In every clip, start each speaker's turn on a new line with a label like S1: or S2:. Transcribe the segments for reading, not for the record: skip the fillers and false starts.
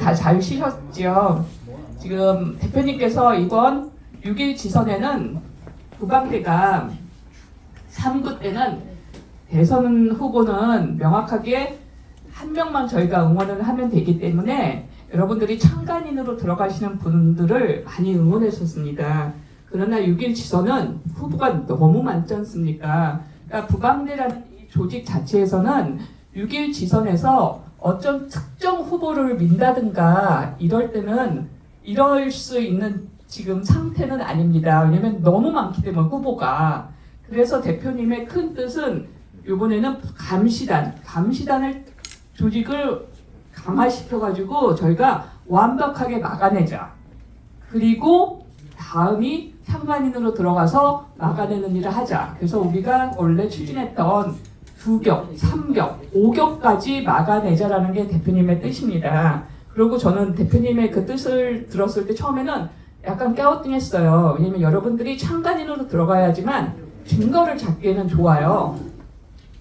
S1: 다 잘 쉬셨죠? 지금 대표님께서 이번 6.1 지선에는 부방대가 3구 때는 대선 후보는 명확하게 한 명만 저희가 응원을 하면 되기 때문에 여러분들이 창간인으로 들어가시는 분들을 많이 응원했었습니다. 그러나 6.1 지선은 후보가 너무 많지 않습니까? 그러니까 부방대라는 이 조직 자체에서는 6.1 지선에서 어떤 특정 후보를 민다든가 이럴 때는 이럴 수 있는 지금 상태는 아닙니다. 왜냐면 너무 많기 때문에 후보가. 그래서 대표님의 큰 뜻은 이번에는 감시단을 조직을 강화시켜가지고 저희가 완벽하게 막아내자. 그리고 다음이 상관인으로 들어가서 막아내는 일을 하자. 그래서 우리가 원래 추진했던 2격, 3격, 5격까지 막아내자라는 게 대표님의 뜻입니다. 그리고 저는 대표님의 그 뜻을 들었을 때 처음에는 약간 갸우뚱했어요. 왜냐면 여러분들이 창간인으로 들어가야지만 증거를 잡기에는 좋아요.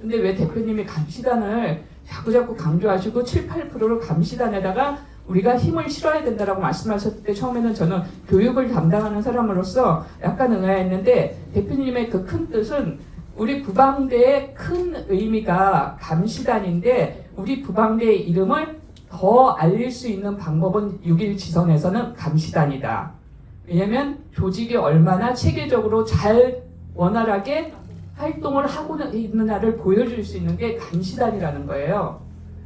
S1: 근데 왜 대표님이 감시단을 자꾸 강조하시고 7, 8%를 감시단에다가 우리가 힘을 실어야 된다라고 말씀하셨을 때 처음에는 저는 교육을 담당하는 사람으로서 약간 의아했는데 대표님의 그 큰 뜻은 우리 부방대의 큰 의미가 감시단인데 우리 부방대의 이름을 더 알릴 수 있는 방법은 6.1 지선에서는 감시단이다. 왜냐하면 조직이 얼마나 체계적으로 잘 원활하게 활동을 하고 있느냐를 보여줄 수 있는 게 감시단이라는 거예요.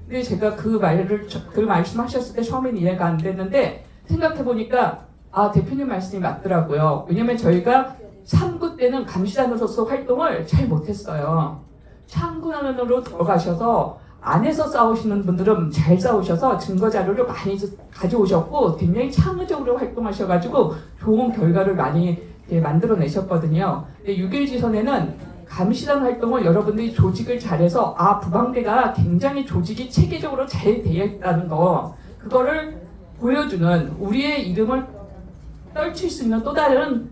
S1: 근데 제가 그 말씀하셨을 때 처음엔 이해가 안 됐는데 생각해보니까 대표님 말씀이 맞더라고요. 왜냐면 저희가 3구 때는 감시단으로서 활동을 잘 못했어요. 창구단으로 들어가셔서 안에서 싸우시는 분들은 잘 싸우셔서 증거 자료를 많이 가져오셨고 굉장히 창의적으로 활동하셔가지고 좋은 결과를 많이 만들어내셨거든요. 근데 6.1 지선에는 감시단 활동을 여러분들이 조직을 잘해서 부방대가 굉장히 조직이 체계적으로 잘 되어 있다는 거 그거를 보여주는 우리의 이름을 떨칠 수 있는 또 다른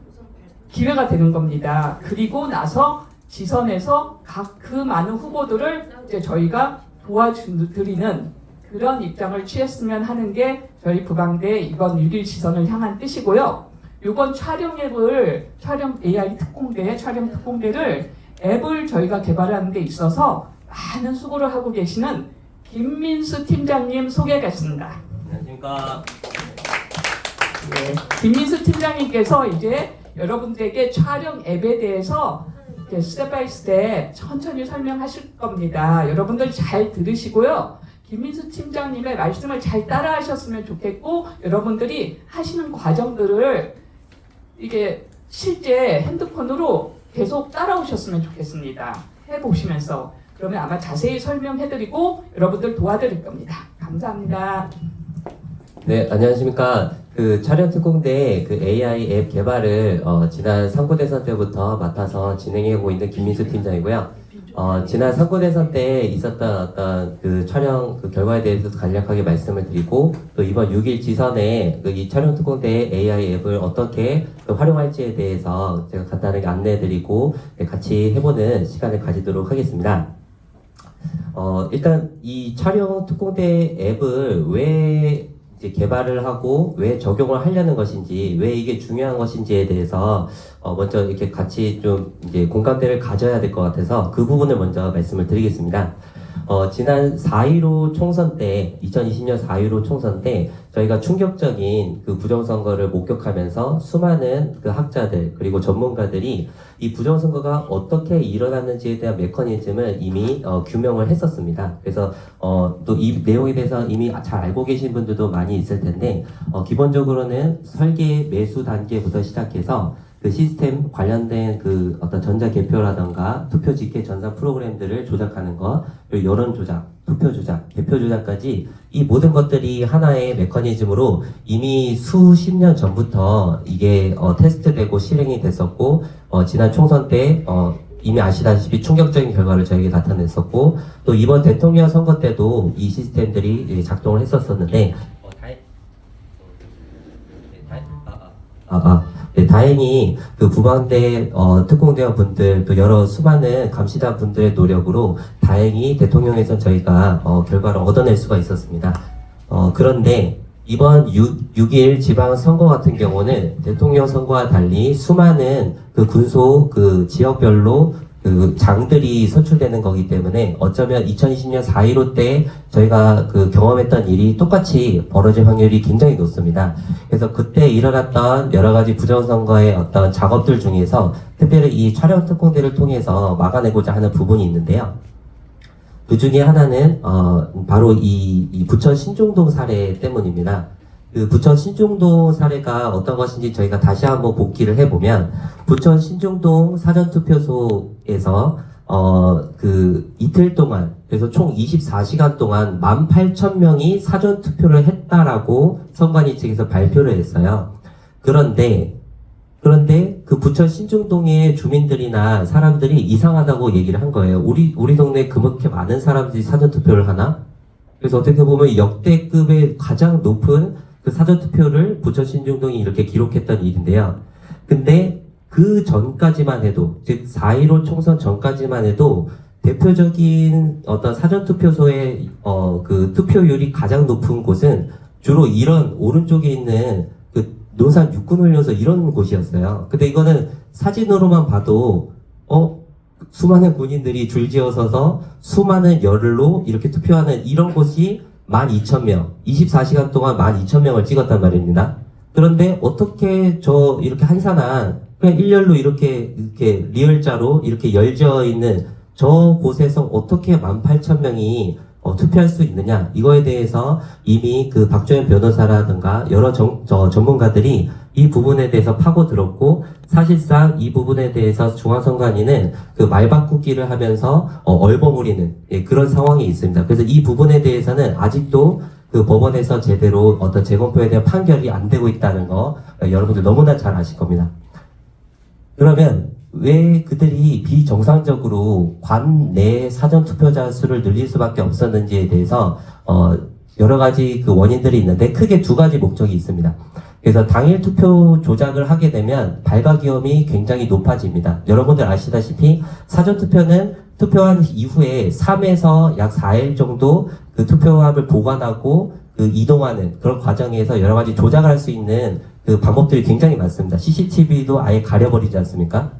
S1: 기회가 되는 겁니다. 그리고 나서 지선에서 각 그 많은 후보들을 이제 저희가 도와드리는 그런 입장을 취했으면 하는 게 저희 부방대 이번 6.1 지선을 향한 뜻이고요. 이번 촬영 AI 촬영 특공대를 앱을 저희가 개발하는 데 있어서 많은 수고를 하고 계시는 김민수 팀장님 소개하겠습니다.
S2: 안녕하십니까.
S1: 네, 김민수 팀장님께서 이제 여러분들에게 촬영 앱에 대해서 스텝 바이 스텝 천천히 설명하실 겁니다. 여러분들 잘 들으시고요. 김민수 팀장님의 말씀을 잘 따라 하셨으면 좋겠고 여러분들이 하시는 과정들을 이게 실제 핸드폰으로 계속 따라오셨으면 좋겠습니다. 해보시면서 그러면 아마 자세히 설명해드리고 여러분들 도와드릴 겁니다. 감사합니다.
S2: 네, 안녕하십니까. 그 촬영특공대 그 AI 앱 개발을 지난 상고대선 때부터 맡아서 진행하고 있는 김민수 팀장이고요. 지난 상고대선 때 있었던 어떤 그 촬영 그 결과에 대해서 간략하게 말씀을 드리고 또 이번 6.1 지선에 그 이 촬영특공대 AI 앱을 어떻게 활용할지에 대해서 제가 간단하게 안내해드리고 같이 해보는 시간을 가지도록 하겠습니다. 일단 이 촬영특공대 앱을 왜 개발을 하고 왜 적용을 하려는 것인지 왜 이게 중요한 것인지에 대해서 먼저 이렇게 같이 좀 이제 공감대를 가져야 될 것 같아서 그 부분을 먼저 말씀을 드리겠습니다. 지난 4.15 총선 때 2020년 4.15 총선 때 저희가 충격적인 그 부정선거를 목격하면서 수많은 그 학자들 그리고 전문가들이 이 부정선거가 어떻게 일어났는지에 대한 메커니즘을 이미 규명을 했었습니다. 그래서 또 이 내용에 대해서 이미 잘 알고 계신 분들도 많이 있을 텐데 기본적으로는 설계 매수 단계부터 시작해서 그 시스템 관련된 그 어떤 전자개표라던가 투표 집계 전산 프로그램들을 조작하는 것, 그리고 여론 조작, 투표 조작, 개표 조작까지 이 모든 것들이 하나의 메커니즘으로 이미 수십 년 전부터 이게 테스트되고 실행이 됐었고 지난 총선 때 이미 아시다시피 충격적인 결과를 저에게 나타냈었고 또 이번 대통령 선거 때도 이 시스템들이 작동을 했었었는데 네, 다행히 그 부방대 특공대원 분들 또 여러 수많은 감시단 분들의 노력으로 다행히 대통령에선 저희가 결과를 얻어낼 수가 있었습니다. 그런데 이번 6일 지방선거 같은 경우는 대통령 선거와 달리 수많은 그 군소 그 지역별로 그 장들이 선출되는 거기 때문에 어쩌면 2020년 4.15 때 저희가 그 경험했던 일이 똑같이 벌어질 확률이 굉장히 높습니다. 그래서 그때 일어났던 여러 가지 부정선거의 어떤 작업들 중에서 특별히 이 촬영 특공대를 통해서 막아내고자 하는 부분이 있는데요. 그 중에 하나는 바로 이 부천 신중동 사례 때문입니다. 그 부천 신중동 사례가 어떤 것인지 저희가 다시 한번 복기를 해보면 부천 신중동 사전투표소에서 그 이틀 동안 그래서 총 24시간 동안 18,000명이 사전투표를 했다라고 선관위 측에서 발표를 했어요. 그런데 그 부천 신중동의 주민들이나 사람들이 이상하다고 얘기를 한 거예요. 우리 동네에 그렇게 많은 사람들이 사전투표를 하나? 그래서 어떻게 보면 역대급의 가장 높은 그 사전투표를 부천 신중동이 이렇게 기록했던 일인데요. 근데 그 전까지만 해도, 즉 4.15 총선 전까지만 해도 대표적인 어떤 사전투표소의 그 투표율이 가장 높은 곳은 주로 이런 오른쪽에 있는 그 논산 육군훈련소 이런 곳이었어요. 근데 이거는 사진으로만 봐도 수많은 군인들이 줄지어 서서 수많은 열로 이렇게 투표하는 이런 곳이 12,000명, 24시간 동안 12,000명을 찍었단 말입니다. 그런데 어떻게 이렇게 한산한 그냥 일렬로 이렇게 리을자로 이렇게 열져 있는 저 곳에서 어떻게 18,000명이 투표할 수 있느냐, 이거에 대해서 이미 그 박조현 변호사라든가 여러 전문가들이 이 부분에 대해서 파고들었고, 사실상 이 부분에 대해서 중앙선관위는 그 말바꾸기를 하면서 얼버무리는 그런 상황이 있습니다. 그래서 이 부분에 대해서는 아직도 그 법원에서 제대로 어떤 재검표에 대한 판결이 안 되고 있다는 거 여러분들 너무나 잘 아실 겁니다. 그러면 왜 그들이 비정상적으로 관 내 사전투표자 수를 늘릴 수밖에 없었는지에 대해서 여러 가지 그 원인들이 있는데 크게 두 가지 목적이 있습니다. 그래서 당일 투표 조작을 하게 되면 발각 위험이 굉장히 높아집니다. 여러분들 아시다시피 사전투표는 투표한 이후에 3에서 약 4일 정도 그 투표함을 보관하고 그 이동하는 그런 과정에서 여러 가지 조작을 할 수 있는 그 방법들이 굉장히 많습니다. CCTV도 아예 가려버리지 않습니까?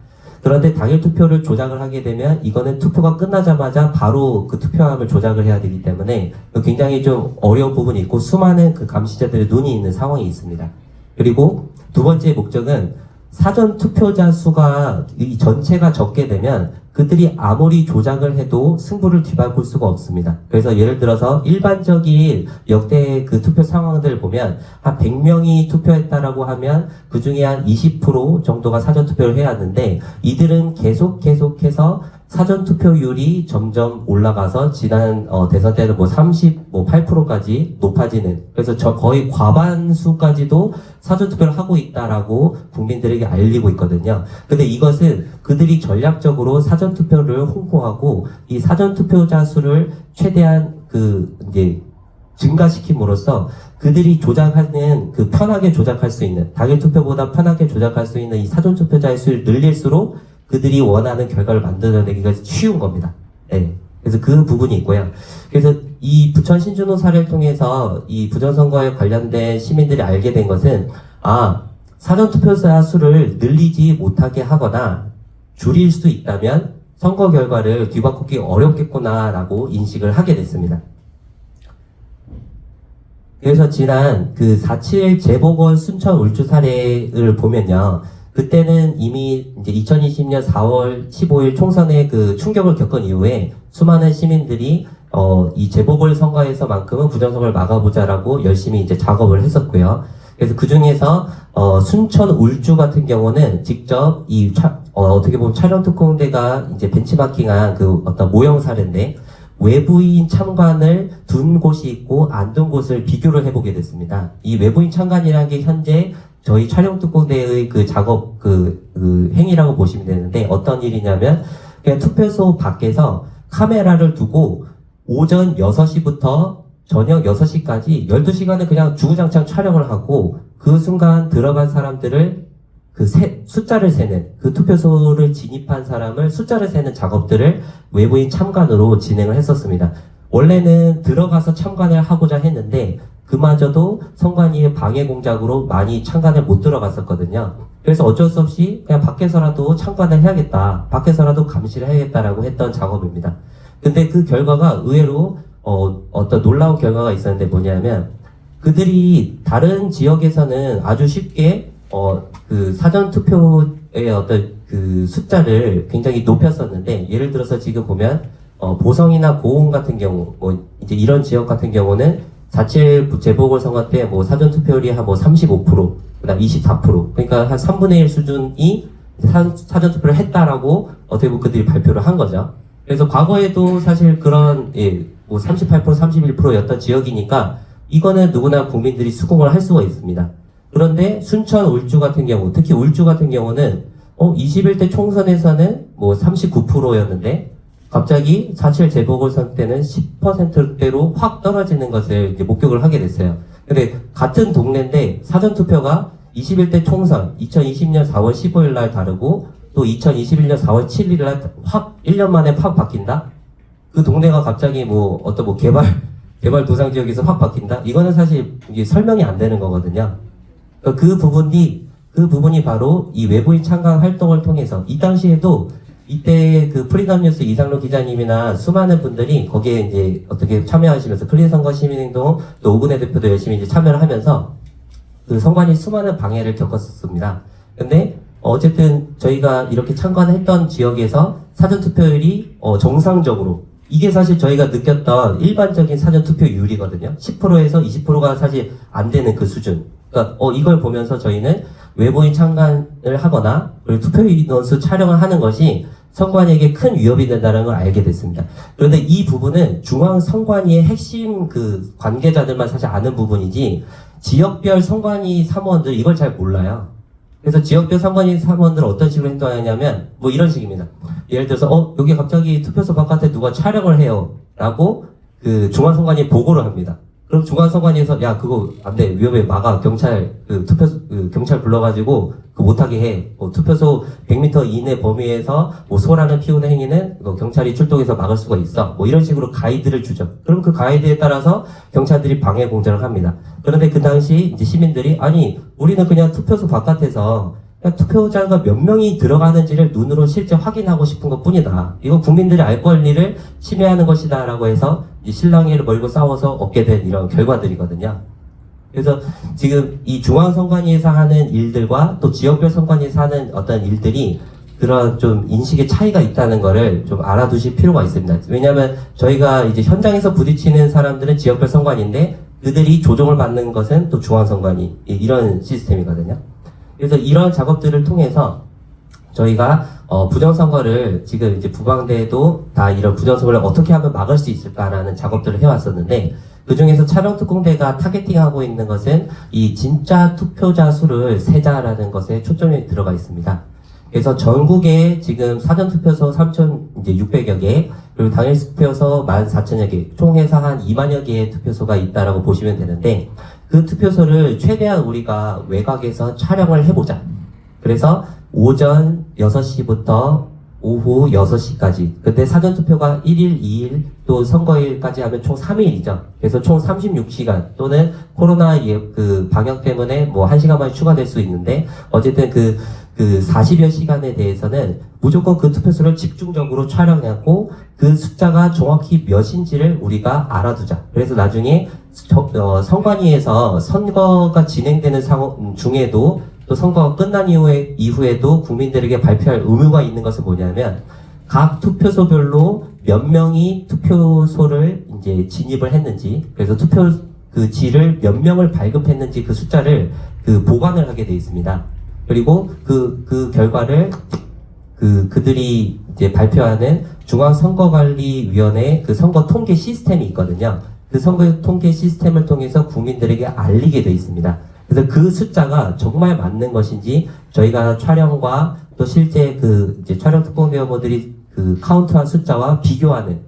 S2: 그런데 당일 투표를 조작을 하게 되면 이거는 투표가 끝나자마자 바로 그 투표함을 조작을 해야 되기 때문에 굉장히 좀 어려운 부분이 있고 수많은 그 감시자들의 눈이 있는 상황이 있습니다. 그리고 두 번째 목적은 사전 투표자 수가 이 전체가 적게 되면 그들이 아무리 조작을 해도 승부를 뒤바꿀 수가 없습니다. 그래서 예를 들어서 일반적인 역대 그 투표 상황들을 보면 한 100명이 투표했다라고 하면 그 중에 한 20% 정도가 사전 투표를 해야 하는데 이들은 계속해서 사전 투표율이 점점 올라가서 지난 대선 때는 38%까지 높아지는, 그래서 거의 과반수까지도 사전 투표를 하고 있다라고 국민들에게 알리고 있거든요. 근데 이것은 그들이 전략적으로 사전 투표를 홍보하고 이 사전 투표자 수를 최대한 증가시킴으로써 그들이 조작하는 편하게 조작할 수 있는, 당일 투표보다 편하게 조작할 수 있는 이 사전 투표자의 수를 늘릴수록 그들이 원하는 결과를 만들어내기가 쉬운 겁니다. 네. 그래서 그 부분이 있고요. 그래서 이 부천 신준호 사례를 통해서 이 부정선거에 관련된 시민들이 알게 된 것은, 사전투표자 수를 늘리지 못하게 하거나 줄일 수 있다면 선거 결과를 뒤바꾸기 어렵겠구나라고 인식을 하게 됐습니다. 그래서 지난 그 4.7 재보궐 순천 울주 사례를 보면요. 그때는 이미 이제 2020년 4월 15일 총선의 그 충격을 겪은 이후에 수많은 시민들이 이 재보궐 선거에서만큼은 부정선거를 막아보자라고 열심히 이제 작업을 했었고요. 그래서 그 중에서 순천 울주 같은 경우는 직접 어떻게 보면 촬영 특공대가 이제 벤치마킹한 그 어떤 모형 사례인데 외부인 참관을 둔 곳이 있고 안 둔 곳을 비교를 해보게 됐습니다. 이 외부인 참관이라는 게 현재 저희 촬영 특공대의 그 작업 그 행위라고 보시면 되는데 어떤 일이냐면 그냥 투표소 밖에서 카메라를 두고 오전 6시부터 저녁 6시까지 12시간을 그냥 주구장창 촬영을 하고 그 순간 들어간 사람들을 숫자를 세는, 그 투표소를 진입한 사람을 숫자를 세는 작업들을 외부인 참관으로 진행을 했었습니다. 원래는 들어가서 참관을 하고자 했는데 그마저도 선관위의 방해 공작으로 많이 참관을 못 들어갔었거든요. 그래서 어쩔 수 없이 그냥 밖에서라도 참관을 해야겠다, 밖에서라도 감시를 해야겠다라고 했던 작업입니다. 근데 그 결과가 의외로 어떤 놀라운 결과가 있었는데 뭐냐면, 그들이 다른 지역에서는 아주 쉽게 그 사전 투표의 어떤 그 숫자를 굉장히 높였었는데, 예를 들어서 지금 보면 보성이나 고흥 같은 경우, 뭐 이제 이런 지역 같은 경우는 4.7 재보궐선거 때 뭐 사전 투표율이 한 뭐 35%, 그다음 24%, 그러니까 한 3분의 1 수준이 사전 투표를 했다라고 어떻게 보면 그들이 발표를 한 거죠. 그래서 과거에도 사실 그런 뭐 38%, 31%였던 지역이니까 이거는 누구나 국민들이 수긍을 할 수가 있습니다. 그런데 순천 울주 같은 경우, 특히 울주 같은 경우는 21대 총선에서는 뭐 39%였는데 갑자기 4.7 재보궐선거 때는 10%대로 확 떨어지는 것을 이제 목격을 하게 됐어요. 근데 같은 동네인데 사전투표가 21대 총선 2020년 4월 15일 날 다르고 또 2021년 4월 7일 날 확 1년 만에 확 바뀐다? 그 동네가 갑자기 뭐 어떤 뭐 개발 도상 지역에서 확 바뀐다? 이거는 사실 이게 설명이 안 되는 거거든요. 그 부분이 바로 이 외부인 참관 활동을 통해서, 이 당시에도 이때 그 프리덤 뉴스 이상로 기자님이나 수많은 분들이 거기에 이제 어떻게 참여하시면서 클린선거 시민행동, 또 오근혜 대표도 열심히 이제 참여를 하면서 그 선관위 수많은 방해를 겪었습니다. 근데 어쨌든 저희가 이렇게 참관했던 지역에서 사전투표율이 정상적으로, 이게 사실 저희가 느꼈던 일반적인 사전투표율이거든요. 10%에서 20%가 사실 안 되는 그 수준. 그러니까 이걸 보면서 저희는 외부인 참관을 하거나 그리고 투표 인원수 촬영을 하는 것이 선관위에게 큰 위협이 된다는 걸 알게 됐습니다. 그런데 이 부분은 중앙선관위의 핵심 그 관계자들만 사실 아는 부분이지 지역별 선관위 사무원들 이걸 잘 몰라요. 그래서 지역별 선관위 사무원들은 어떤 식으로 행동하냐면 뭐 이런 식입니다. 예를 들어서 여기 갑자기 투표소 바깥에 누가 촬영을 해요 라고 그 중앙선관위에 보고를 합니다. 그럼 중앙선관위에서 야 그거 안 돼, 위험해, 막아, 경찰 경찰 불러가지고 그 못하게 해. 투표소 100m 이내 범위에서 뭐 소란을 피우는 행위는 경찰이 출동해서 막을 수가 있어. 뭐 이런 식으로 가이드를 주죠. 그럼 그 가이드에 따라서 경찰들이 방해 공작을 합니다. 그런데 그 당시 이제 시민들이 아니 우리는 그냥 투표소 바깥에서 그냥 투표자가 몇 명이 들어가는지를 눈으로 실제 확인하고 싶은 것 뿐이다. 이거 국민들이 알 권리를 침해하는 것이다 라고 해서 실랑이를 몰고 싸워서 얻게 된 이런 결과들이거든요. 그래서 지금 이 중앙선관위에서 하는 일들과 또 지역별 선관위에서 하는 어떤 일들이 그런 좀 인식의 차이가 있다는 거를 좀 알아두실 필요가 있습니다. 왜냐하면 저희가 이제 현장에서 부딪히는 사람들은 지역별 선관위인데 그들이 조종을 받는 것은 또 중앙선관위, 이런 시스템이거든요. 그래서 이런 작업들을 통해서 저희가 부정선거를 지금 이제 부방대도 다 이런 부정선거를 어떻게 하면 막을 수 있을까라는 작업들을 해왔었는데, 그 중에서 촬영특공대가 타겟팅하고 있는 것은 이 진짜 투표자 수를 세자라는 것에 초점이 들어가 있습니다. 그래서 전국에 지금 사전투표소 3,600여 개, 그리고 당일투표소 14,000여 개, 총 해서 한 2만여 개의 투표소가 있다라고 보시면 되는데, 그 투표소를 최대한 우리가 외곽에서 촬영을 해보자. 그래서 오전 6시부터 오후 6시까지. 근데 사전투표가 1일, 2일, 또 선거일까지 하면 총 3일이죠. 그래서 총 36시간 또는 코로나 그 방역 때문에 뭐 1시간만 추가될 수 있는데, 어쨌든 그 40여 시간에 대해서는 무조건 그 투표소를 집중적으로 촬영하고 그 숫자가 정확히 몇인지를 우리가 알아두자. 그래서 나중에 선관위에서 선거가 진행되는 상황 중에도 또 선거가 끝난 이후에도 국민들에게 발표할 의무가 있는 것은 뭐냐면, 각 투표소별로 몇 명이 투표소를 이제 진입을 했는지, 그래서 투표 그 지를 몇 명을 발급했는지 그 숫자를 보관을 하게 돼 있습니다. 그리고 그 결과를 그들이 이제 발표하는 중앙선거관리위원회 그 선거 통계 시스템이 있거든요. 그 선거 통계 시스템을 통해서 국민들에게 알리게 돼 있습니다. 그래서 그 숫자가 정말 맞는 것인지 저희가 촬영과 또 실제 이제 촬영 특공대원들이 그 카운트한 숫자와 비교하는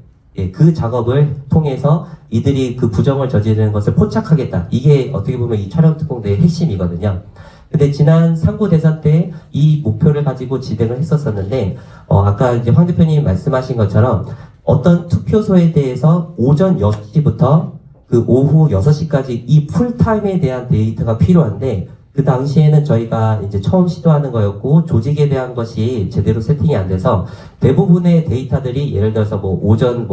S2: 그 작업을 통해서 이들이 그 부정을 저지르는 것을 포착하겠다. 이게 어떻게 보면 이 촬영 특공대의 핵심이거든요. 근데 지난 상구 대선 때 이 목표를 가지고 진행을 했었었는데, 아까 이제 황 대표님 말씀하신 것처럼, 어떤 투표소에 대해서 오전 6시부터 그 오후 6시까지 이 풀타임에 대한 데이터가 필요한데 그 당시에는 저희가 이제 처음 시도하는 거였고 조직에 대한 것이 제대로 세팅이 안 돼서 대부분의 데이터들이 예를 들어서 뭐 오전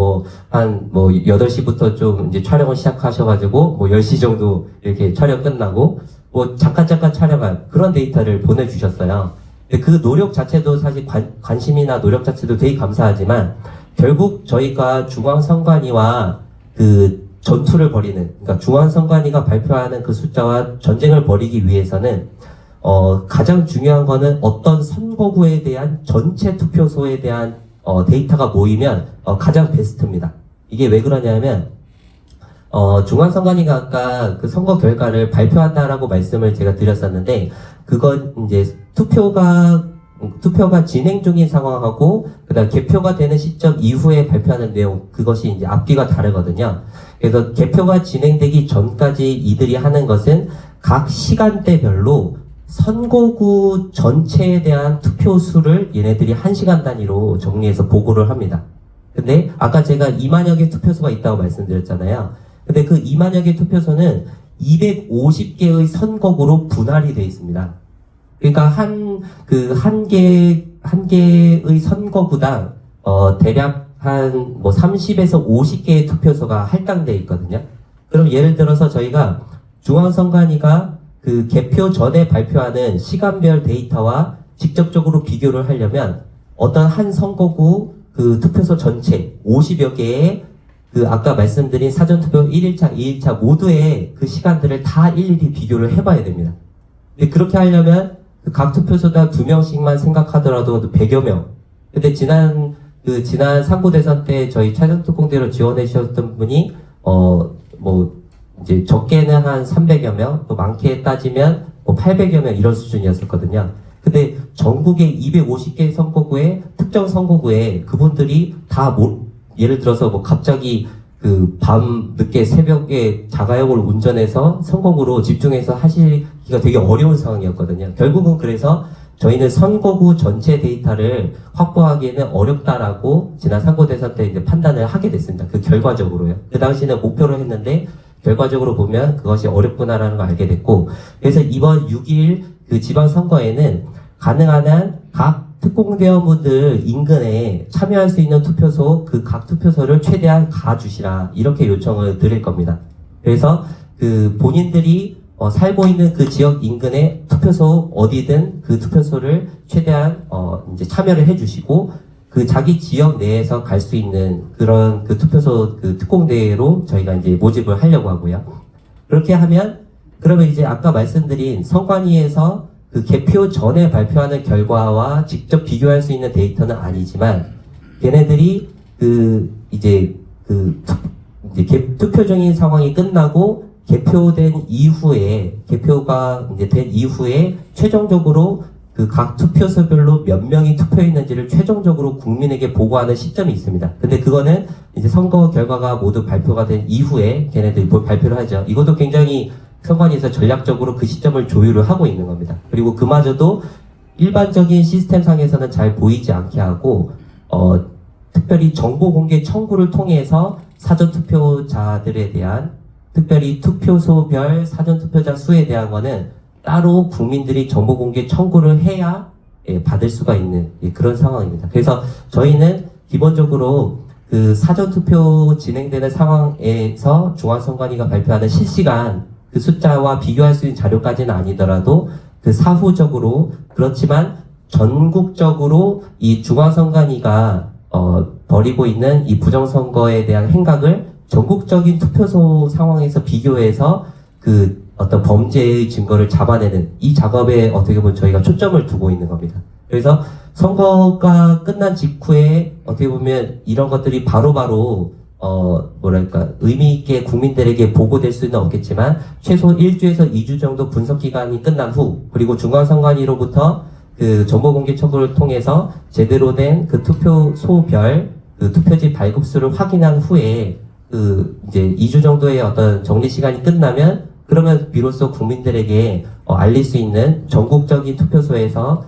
S2: 한 8시부터 좀 이제 촬영을 시작하셔가지고 10시 정도 이렇게 촬영 끝나고 잠깐 촬영한 그런 데이터를 보내주셨어요. 근데 그 노력 자체도 사실 관심이나 노력 자체도 되게 감사하지만 결국 저희가 중앙선관위와 그 전투를 벌이는, 그러니까 중앙선관위가 발표하는 그 숫자와 전쟁을 벌이기 위해서는 가장 중요한 거는 어떤 선거구에 대한 전체 투표소에 대한 데이터가 모이면 가장 베스트입니다. 이게 왜 그러냐면 중앙선관위가 아까 그 선거 결과를 발표한다라고 말씀을 제가 드렸었는데 그건 이제 투표가 진행 중인 상황하고 그다음 개표가 되는 시점 이후에 발표하는 내용 그것이 이제 앞뒤가 다르거든요. 그래서 개표가 진행되기 전까지 이들이 하는 것은 각 시간대별로 선거구 전체에 대한 투표 수를 얘네들이 1시간 단위로 정리해서 보고를 합니다. 근데 아까 제가 2만여 개 투표소가 있다고 말씀드렸잖아요. 근데 그 2만여 개 투표소는 250개의 선거구로 분할이 되어 있습니다. 그러니까 한 개의 선거구당 대략 한 30에서 50개의 투표소가 할당되어 있거든요. 그럼 예를 들어서 저희가 중앙선관위가 그 개표 전에 발표하는 시간별 데이터와 직접적으로 비교를 하려면 어떤 한 선거구 그 투표소 전체 50여 개의 그 아까 말씀드린 사전투표 1일차, 2일차 모두의 그 시간들을 다 일일이 비교를 해봐야 됩니다. 근데 그렇게 하려면 각 투표소당 2명씩만 생각하더라도 100여 명. 근데 지난 상고대선 때 저희 차전특공대로 지원해 주셨던 분이, 이제 적게는 한 300여 명, 또 많게 따지면 800여 명 이런 수준이었었거든요. 근데 전국의 250개 선거구에, 특정 선거구에 그분들이 다 예를 들어서 갑자기 그 밤 늦게 새벽에 자가용을 운전해서 선거구로 집중해서 하시기가 되게 어려운 상황이었거든요. 결국은 그래서 저희는 선거구 전체 데이터를 확보하기에는 어렵다라고 지난 상고대선 때 이제 판단을 하게 됐습니다. 그 결과적으로요. 그 당시는 목표로 했는데 결과적으로 보면 그것이 어렵구나라는 걸 알게 됐고 그래서 이번 6일 그 지방선거에는 가능한 한 각 특공대원분들 인근에 참여할 수 있는 투표소 그 각 투표소를 최대한 가주시라 이렇게 요청을 드릴 겁니다. 그래서 그 본인들이 살고 있는 그 지역 인근의 투표소 어디든 그 투표소를 최대한 이제 참여를 해주시고 그 자기 지역 내에서 갈 수 있는 그런 그 투표소 그 특공대로 저희가 이제 모집을 하려고 하고요. 그렇게 하면 그러면 이제 아까 말씀드린 선관위에서 그 개표 전에 발표하는 결과와 직접 비교할 수 있는 데이터는 아니지만 걔네들이 투표 중인 상황이 끝나고 개표가 이제 된 이후에 최종적으로 그 각 투표소별로 몇 명이 투표했는지를 최종적으로 국민에게 보고하는 시점이 있습니다. 근데 그거는 이제 선거 결과가 모두 발표가 된 이후에 걔네들이 발표를 하죠. 이것도 굉장히 선관위에서 전략적으로 그 시점을 조율을 하고 있는 겁니다. 그리고 그마저도 일반적인 시스템상에서는 잘 보이지 않게 하고 특별히 정보 공개 청구를 통해서 사전투표자들에 대한 특별히 투표소별 사전투표자 수에 대한 거는 따로 국민들이 정보 공개 청구를 해야 받을 수가 있는 그런 상황입니다. 그래서 저희는 기본적으로 그 사전투표 진행되는 상황에서 중앙선관위가 발표하는 실시간 그 숫자와 비교할 수 있는 자료까지는 아니더라도 그 사후적으로 그렇지만 전국적으로 이 중앙선관위가 벌이고 있는 이 부정선거에 대한 행각을 전국적인 투표소 상황에서 비교해서 그 어떤 범죄의 증거를 잡아내는 이 작업에 어떻게 보면 저희가 초점을 두고 있는 겁니다. 그래서 선거가 끝난 직후에 어떻게 보면 이런 것들이 바로바로 의미 있게 국민들에게 보고될 수는 없겠지만 최소 1주에서 2주 정도 분석 기간이 끝난 후 그리고 중앙선관위로부터 그 정보공개 청구를 통해서 제대로 된 그 투표소별 그 투표지 발급수를 확인한 후에 그 이제 2주 정도의 어떤 정리 시간이 끝나면 그러면 비로소 국민들에게 알릴 수 있는 전국적인 투표소에서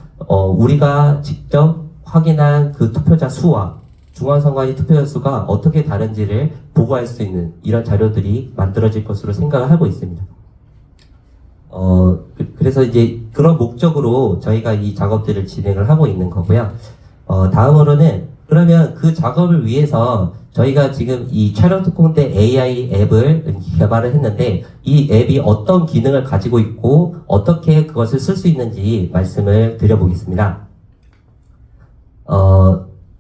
S2: 우리가 직접 확인한 그 투표자 수와 중앙선관위 투표자 수가 어떻게 다른지를 보고할 수 있는 이런 자료들이 만들어질 것으로 생각을 하고 있습니다. 그래서 이제 그런 목적으로 저희가 이 작업들을 진행을 하고 있는 거고요. 다음으로는 그러면 그 작업을 위해서 저희가 지금 이 촬영특공대 AI 앱을 개발을 했는데 이 앱이 어떤 기능을 가지고 있고 어떻게 그것을 쓸 수 있는지 말씀을 드려보겠습니다.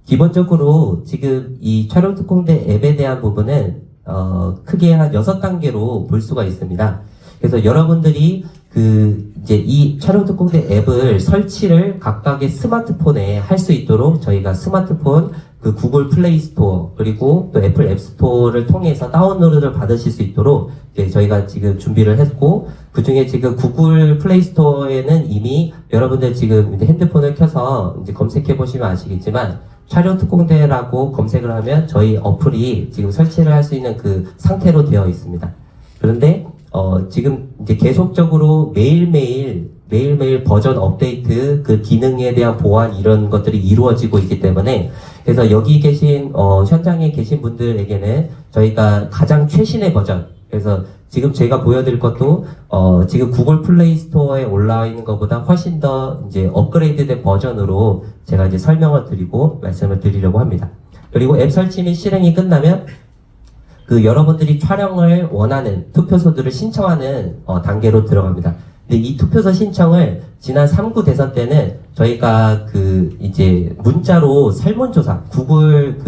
S2: 기본적으로 지금 이 촬영특공대 앱에 대한 부분은 크게 한 6단계로 볼 수가 있습니다. 그래서 여러분들이 이제 이 촬영특공대 앱을 설치를 각각의 스마트폰에 할 수 있도록 저희가 스마트폰 구글 플레이 스토어 그리고 또 애플 앱 스토어를 통해서 다운로드를 받으실 수 있도록 이제 저희가 지금 준비를 했고 그 중에 지금 구글 플레이 스토어에는 이미 여러분들 지금 이제 핸드폰을 켜서 이제 검색해 보시면 아시겠지만 촬영특공대라고 검색을 하면 저희 어플이 지금 설치를 할 수 있는 그 상태로 되어 있습니다. 그런데 지금 이제 계속적으로 매일매일 버전 업데이트 그 기능에 대한 보완 이런 것들이 이루어지고 있기 때문에 그래서 여기 계신 현장에 계신 분들에게는 저희가 가장 최신의 버전 그래서 지금 제가 보여드릴 것도 지금 구글 플레이 스토어에 올라와 있는 것보다 훨씬 더 이제 업그레이드된 버전으로 제가 이제 설명을 드리고 말씀을 드리려고 합니다. 그리고 앱 설치 및 실행이 끝나면 여러분들이 촬영을 원하는 투표소들을 신청하는 단계로 들어갑니다. 근데 이 투표소 신청을 지난 3구 대선 때는 저희가 이제 문자로 설문조사, 구글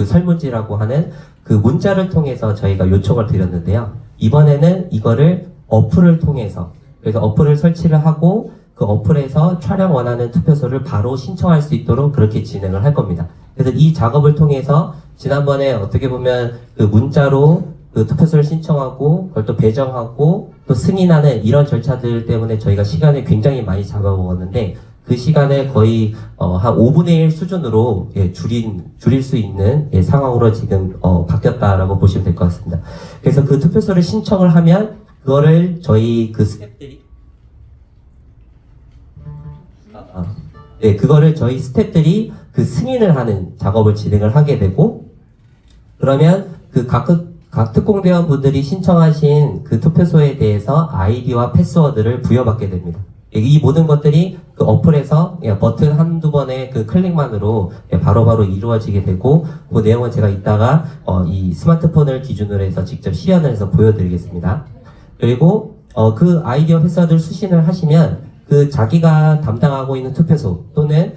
S2: 설문지라고 하는 그 문자를 통해서 저희가 요청을 드렸는데요. 이번에는 이거를 어플을 통해서, 그래서 어플을 설치를 하고 그 어플에서 촬영 원하는 투표소를 바로 신청할 수 있도록 그렇게 진행을 할 겁니다. 그래서 이 작업을 통해서 지난번에 어떻게 보면 문자로 투표소를 신청하고 그걸 또 배정하고 또 승인하는 이런 절차들 때문에 저희가 시간을 굉장히 많이 잡아먹었는데 그 시간을 거의 한 5분의 1 수준으로 줄일 수 있는 상황으로 지금 바뀌었다라고 보시면 될 것 같습니다. 그래서 그 투표소를 신청을 하면 그거를 저희 그거를 저희 스태프들이 승인을 하는 작업을 진행을 하게 되고 그러면 각 특공대원분들이 신청하신 그 투표소에 대해서 아이디와 패스워드를 부여받게 됩니다. 이 모든 것들이 그 어플에서 버튼 한두 번의 그 클릭만으로 바로바로 이루어지게 되고 그 내용은 제가 이따가 이 스마트폰을 기준으로 해서 직접 시연을 해서 보여드리겠습니다. 그리고 그 아이디와 패스워드를 수신을 하시면 그 자기가 담당하고 있는 투표소 또는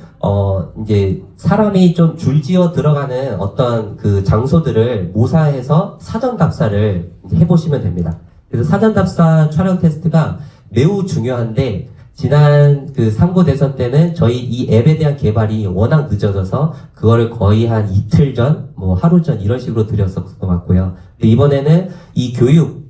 S2: 이제 사람이 좀 줄지어 들어가는 어떤 그 장소들을 모사해서 사전 답사를 해보시면 됩니다. 그래서 사전 답사 촬영 테스트가 매우 중요한데 지난 3구 대선 때는 저희 이 앱에 대한 개발이 워낙 늦어져서 그거를 거의 한 이틀 전, 하루 전 이런 식으로 드렸었던 것 같고요. 이번에는 이 교육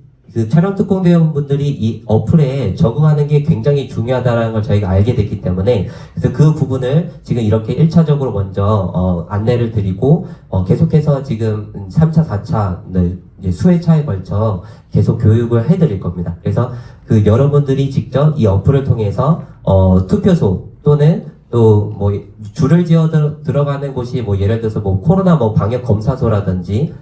S2: 촬영 특공대원분들이 이 어플에 적응하는 게 굉장히 중요하다는 걸 저희가 알게 됐기 때문에 그래서 그 부분을 지금 이렇게 1차적으로 먼저 안내를 드리고 계속해서 지금 3차, 4차 수회 차에 걸쳐 계속 교육을 해드릴 겁니다. 그래서 여러분들이 직접 이 어플을 통해서 투표소 또는 또 줄을 지어 들어가는 곳이 예를 들어서 코로나 방역 검사소라든지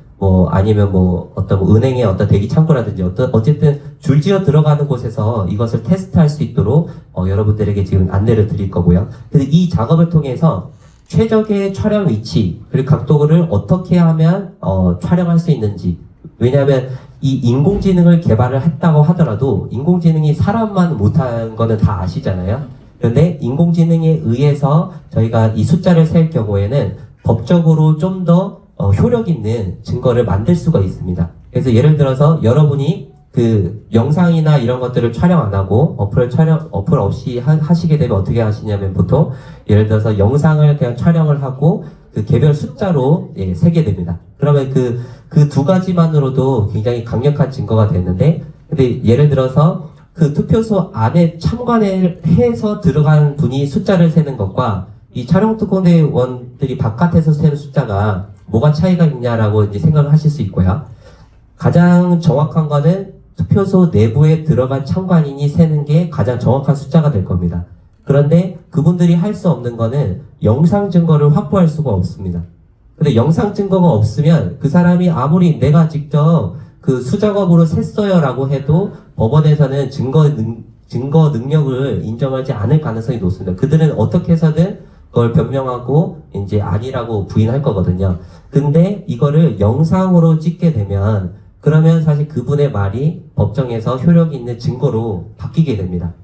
S2: 아니면 어떤 은행의 어떤 대기 창구라든지 어쨌든 줄지어 들어가는 곳에서 이것을 테스트할 수 있도록 여러분들에게 지금 안내를 드릴 거고요. 그래서 이 작업을 통해서 최적의 촬영 위치 그리고 각도를 어떻게 하면 촬영할 수 있는지 왜냐하면 이 인공지능을 개발을 했다고 하더라도 인공지능이 사람만 못한 거는 다 아시잖아요. 그런데 인공지능에 의해서 저희가 이 숫자를 셀 경우에는 법적으로 좀 더 효력 있는 증거를 만들 수가 있습니다. 그래서 예를 들어서 여러분이 영상이나 이런 것들을 촬영 안 하고 어플 없이 하시게 되면 어떻게 하시냐면 보통 예를 들어서 영상을 그냥 촬영을 하고 개별 숫자로 세게 됩니다. 그러면 그 두 가지만으로도 굉장히 강력한 증거가 됐는데 근데 예를 들어서 투표소 안에 참관을 해서 들어간 분이 숫자를 세는 것과 이 촬영특공대원들이 바깥에서 세는 숫자가 뭐가 차이가 있냐라고 이제 생각을 하실 수 있고요. 가장 정확한 거는 투표소 내부에 들어간 참관인이 세는 게 가장 정확한 숫자가 될 겁니다. 그런데 그분들이 할 수 없는 거는 영상 증거를 확보할 수가 없습니다. 근데 영상 증거가 없으면 그 사람이 아무리 내가 직접 그 수작업으로 셌어요라고 해도 법원에서는 증거 능력을 인정하지 않을 가능성이 높습니다. 그들은 어떻게 해서든 그걸 변명하고 이제 아니라고 부인할 거거든요. 근데 이거를 영상으로 찍게 되면 그러면 사실 그분의 말이 법정에서 효력이 있는 증거로 바뀌게 됩니다.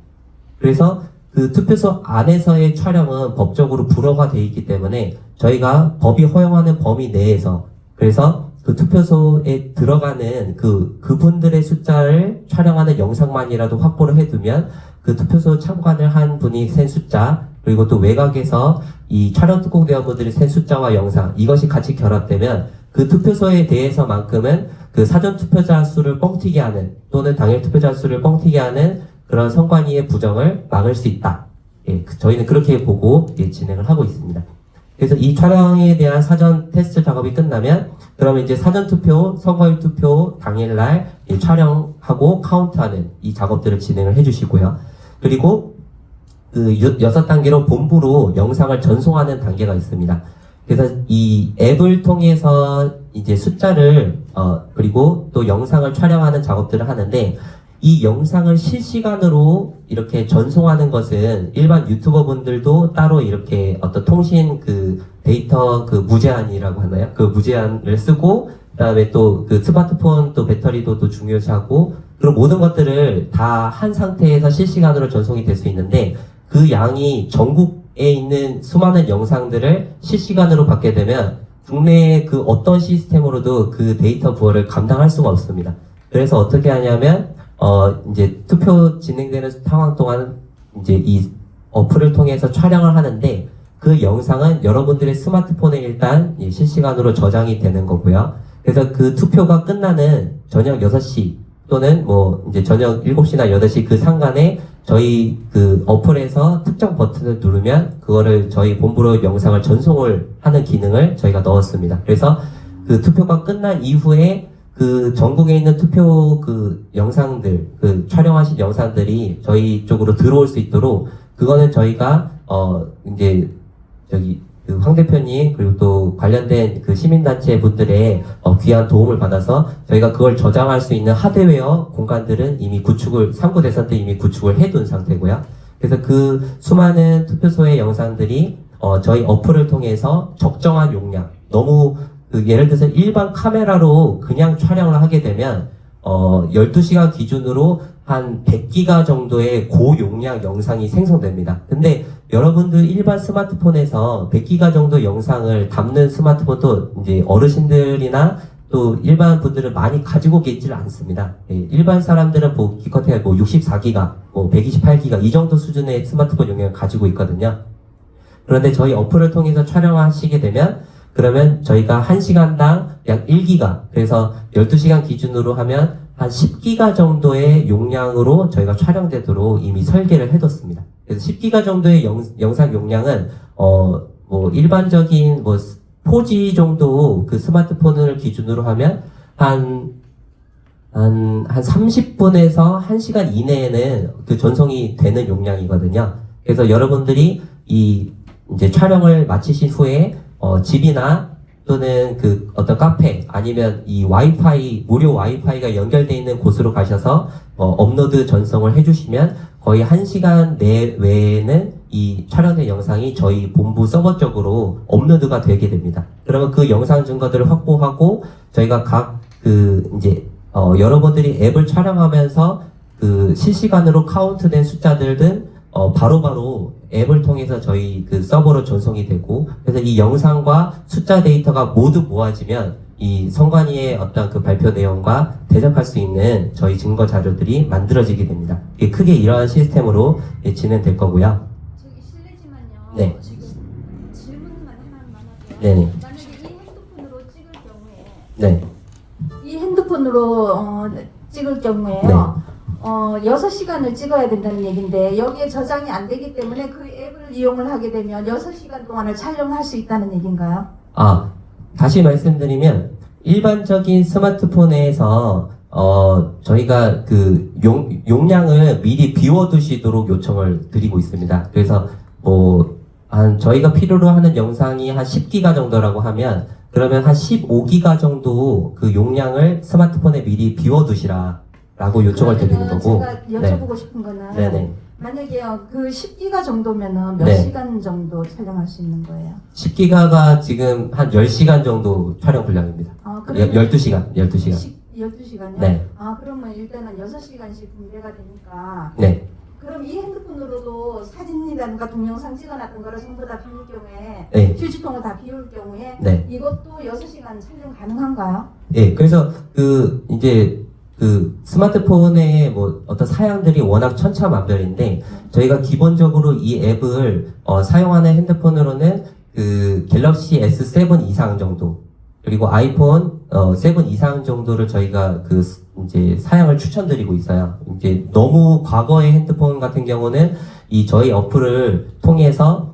S2: 그래서 그 투표소 안에서의 촬영은 법적으로 불허가 되어 있기 때문에 저희가 법이 허용하는 범위 내에서 그래서 그 투표소에 들어가는 그분들의 숫자를 촬영하는 영상만이라도 확보를 해두면 그 투표소 참관을 한 분이 센 숫자 그리고 또 외곽에서 이 촬영 특공대원분들이 센 숫자와 영상 이것이 같이 결합되면 그 투표소에 대해서만큼은 그 사전 투표자 수를 뻥튀기 하는 또는 당일 투표자 수를 뻥튀기 하는 그런 선관위의 부정을 막을 수 있다. 예, 저희는 그렇게 보고 진행을 하고 있습니다. 그래서 이 촬영에 대한 사전 테스트 작업이 끝나면 그러면 이제 사전 투표, 선거일 투표 당일날 촬영하고 카운트하는 이 작업들을 진행을 해주시고요. 그리고 그 6단계로 본부로 영상을 전송하는 단계가 있습니다. 그래서 이 앱을 통해서 이제 숫자를 그리고 또 영상을 촬영하는 작업들을 하는데 이 영상을 실시간으로 이렇게 전송하는 것은 일반 유튜버 분들도 따로 이렇게 어떤 통신 그 데이터 그 무제한이라고 하나요? 그 무제한을 쓰고 그다음에 또 그 스마트폰 또 배터리도 또 중요시하고 그런 모든 것들을 다 한 상태에서 실시간으로 전송이 될 수 있는데 그 양이 전국에 있는 수많은 영상들을 실시간으로 받게 되면 국내의 그 어떤 시스템으로도 그 데이터 부호를 감당할 수가 없습니다. 그래서 어떻게 하냐면 이제 투표 진행되는 상황 동안 이제 이 어플을 통해서 촬영을 하는데 그 영상은 여러분들의 스마트폰에 일단 실시간으로 저장이 되는 거고요. 그래서 그 투표가 끝나는 저녁 6시 또는 뭐 이제 저녁 7시나 8시 그 상간에 저희 그 어플에서 특정 버튼을 누르면 그거를 저희 본부로 영상을 전송을 하는 기능을 저희가 넣었습니다. 그래서 그 투표가 끝난 이후에 그 전국에 있는 투표 그 영상들, 그 촬영하신 영상들이 저희 쪽으로 들어올 수 있도록 그거는 저희가 이제 저기 그 황 대표님 그리고 또 관련된 그 시민단체 분들의 귀한 도움을 받아서 저희가 그걸 저장할 수 있는 하드웨어 공간들은 이미 구축을 3구 대선 때 이미 구축을 해둔 상태고요. 그래서 그 수많은 투표소의 영상들이 저희 어플을 통해서 적정한 용량, 너무 예를 들어서 일반 카메라로 그냥 촬영을 하게 되면 12시간 기준으로 한 100기가 정도의 고용량 영상이 생성됩니다. 근데 여러분들 일반 스마트폰에서 100기가 정도 영상을 담는 스마트폰도 이제 어르신들이나 또 일반 분들은 많이 가지고 계지를 않습니다. 일반 사람들은 뭐 기껏해야 뭐 64기가, 뭐 128기가 이 정도 수준의 스마트폰 용량을 가지고 있거든요. 그런데 저희 어플을 통해서 촬영하시게 되면 그러면 저희가 1시간당 약 1기가, 그래서 12시간 기준으로 하면 한 10기가 정도의 용량으로 저희가 촬영되도록 이미 설계를 해뒀습니다. 그래서 10기가 정도의 영상 용량은, 뭐, 일반적인, 뭐, 4G 정도 그 스마트폰을 기준으로 하면 한 30분에서 1시간 이내에는 그 전송이 되는 용량이거든요. 그래서 여러분들이 이제 촬영을 마치신 후에 집이나 또는 그 어떤 카페 아니면 이 와이파이 무료 와이파이가 연결되어 있는 곳으로 가셔서 업로드 전송을 해주시면 거의 1시간 내외에는 이 촬영된 영상이 저희 본부 서버 쪽으로 업로드가 되게 됩니다. 그러면 그 영상 증거들을 확보하고 저희가 이제 여러분들이 앱을 촬영하면서 그 실시간으로 카운트된 숫자들은 바로바로 앱을 통해서 저희 그 서버로 전송이 되고 그래서 이 영상과 숫자 데이터가 모두 모아지면 이 선관위의 어떤 그 발표 내용과 대적할 수 있는 저희 증거 자료들이 만들어지게 됩니다. 크게 이러한 시스템으로 진행될 거고요.
S3: 저기 실례지만요.
S2: 네.
S3: 지금 질문만 하나만 할게요.
S2: 네네.
S3: 만약에 이 핸드폰으로 찍을 경우에
S2: 네.
S3: 이 핸드폰으로 찍을 경우에요. 6시간을 찍어야 된다는 얘기인데 여기에 저장이 안 되기 때문에 그 앱을 이용을 하게 되면 6시간 동안을 촬영할 수 있다는 얘기인가요?
S2: 다시 말씀드리면 일반적인 스마트폰에서 저희가 그 용량을 미리 비워두시도록 요청을 드리고 있습니다. 그래서 저희가 필요로 하는 영상이 한 10기가 정도라고 하면 그러면 한 15기가 정도 그 용량을 스마트폰에 미리 비워두시라라고 요청을 드리는 거고.
S3: 제가 여쭤보고 싶은 거는
S2: 네네.
S3: 만약에요 그 10기가 정도면은 몇
S2: 네.
S3: 시간 정도 촬영할 수 있는 거예요?
S2: 10기가가 지금 한 10시간 정도 촬영 분량입니다. 12시간.
S3: 12시간이요?
S2: 네.
S3: 그러면 일단은 6시간씩 분배가 되니까
S2: 네.
S3: 그럼 이 핸드폰으로도 사진이라든가 동영상 찍어놨던 거를 전부 다 비울 경우에
S2: 네.
S3: 휴지통을 다 비울 경우에
S2: 네.
S3: 이것도 6시간 촬영 가능한가요?
S2: 예, 그래서 이제 스마트폰의 어떤 사양들이 워낙 천차만별인데 저희가 기본적으로 이 앱을 사용하는 핸드폰으로는 그 갤럭시 S7 이상 정도 그리고 아이폰 7 이상 정도를 저희가 이제 사양을 추천드리고 있어요. 이제 너무 과거의 핸드폰 같은 경우는 이 저희 어플을 통해서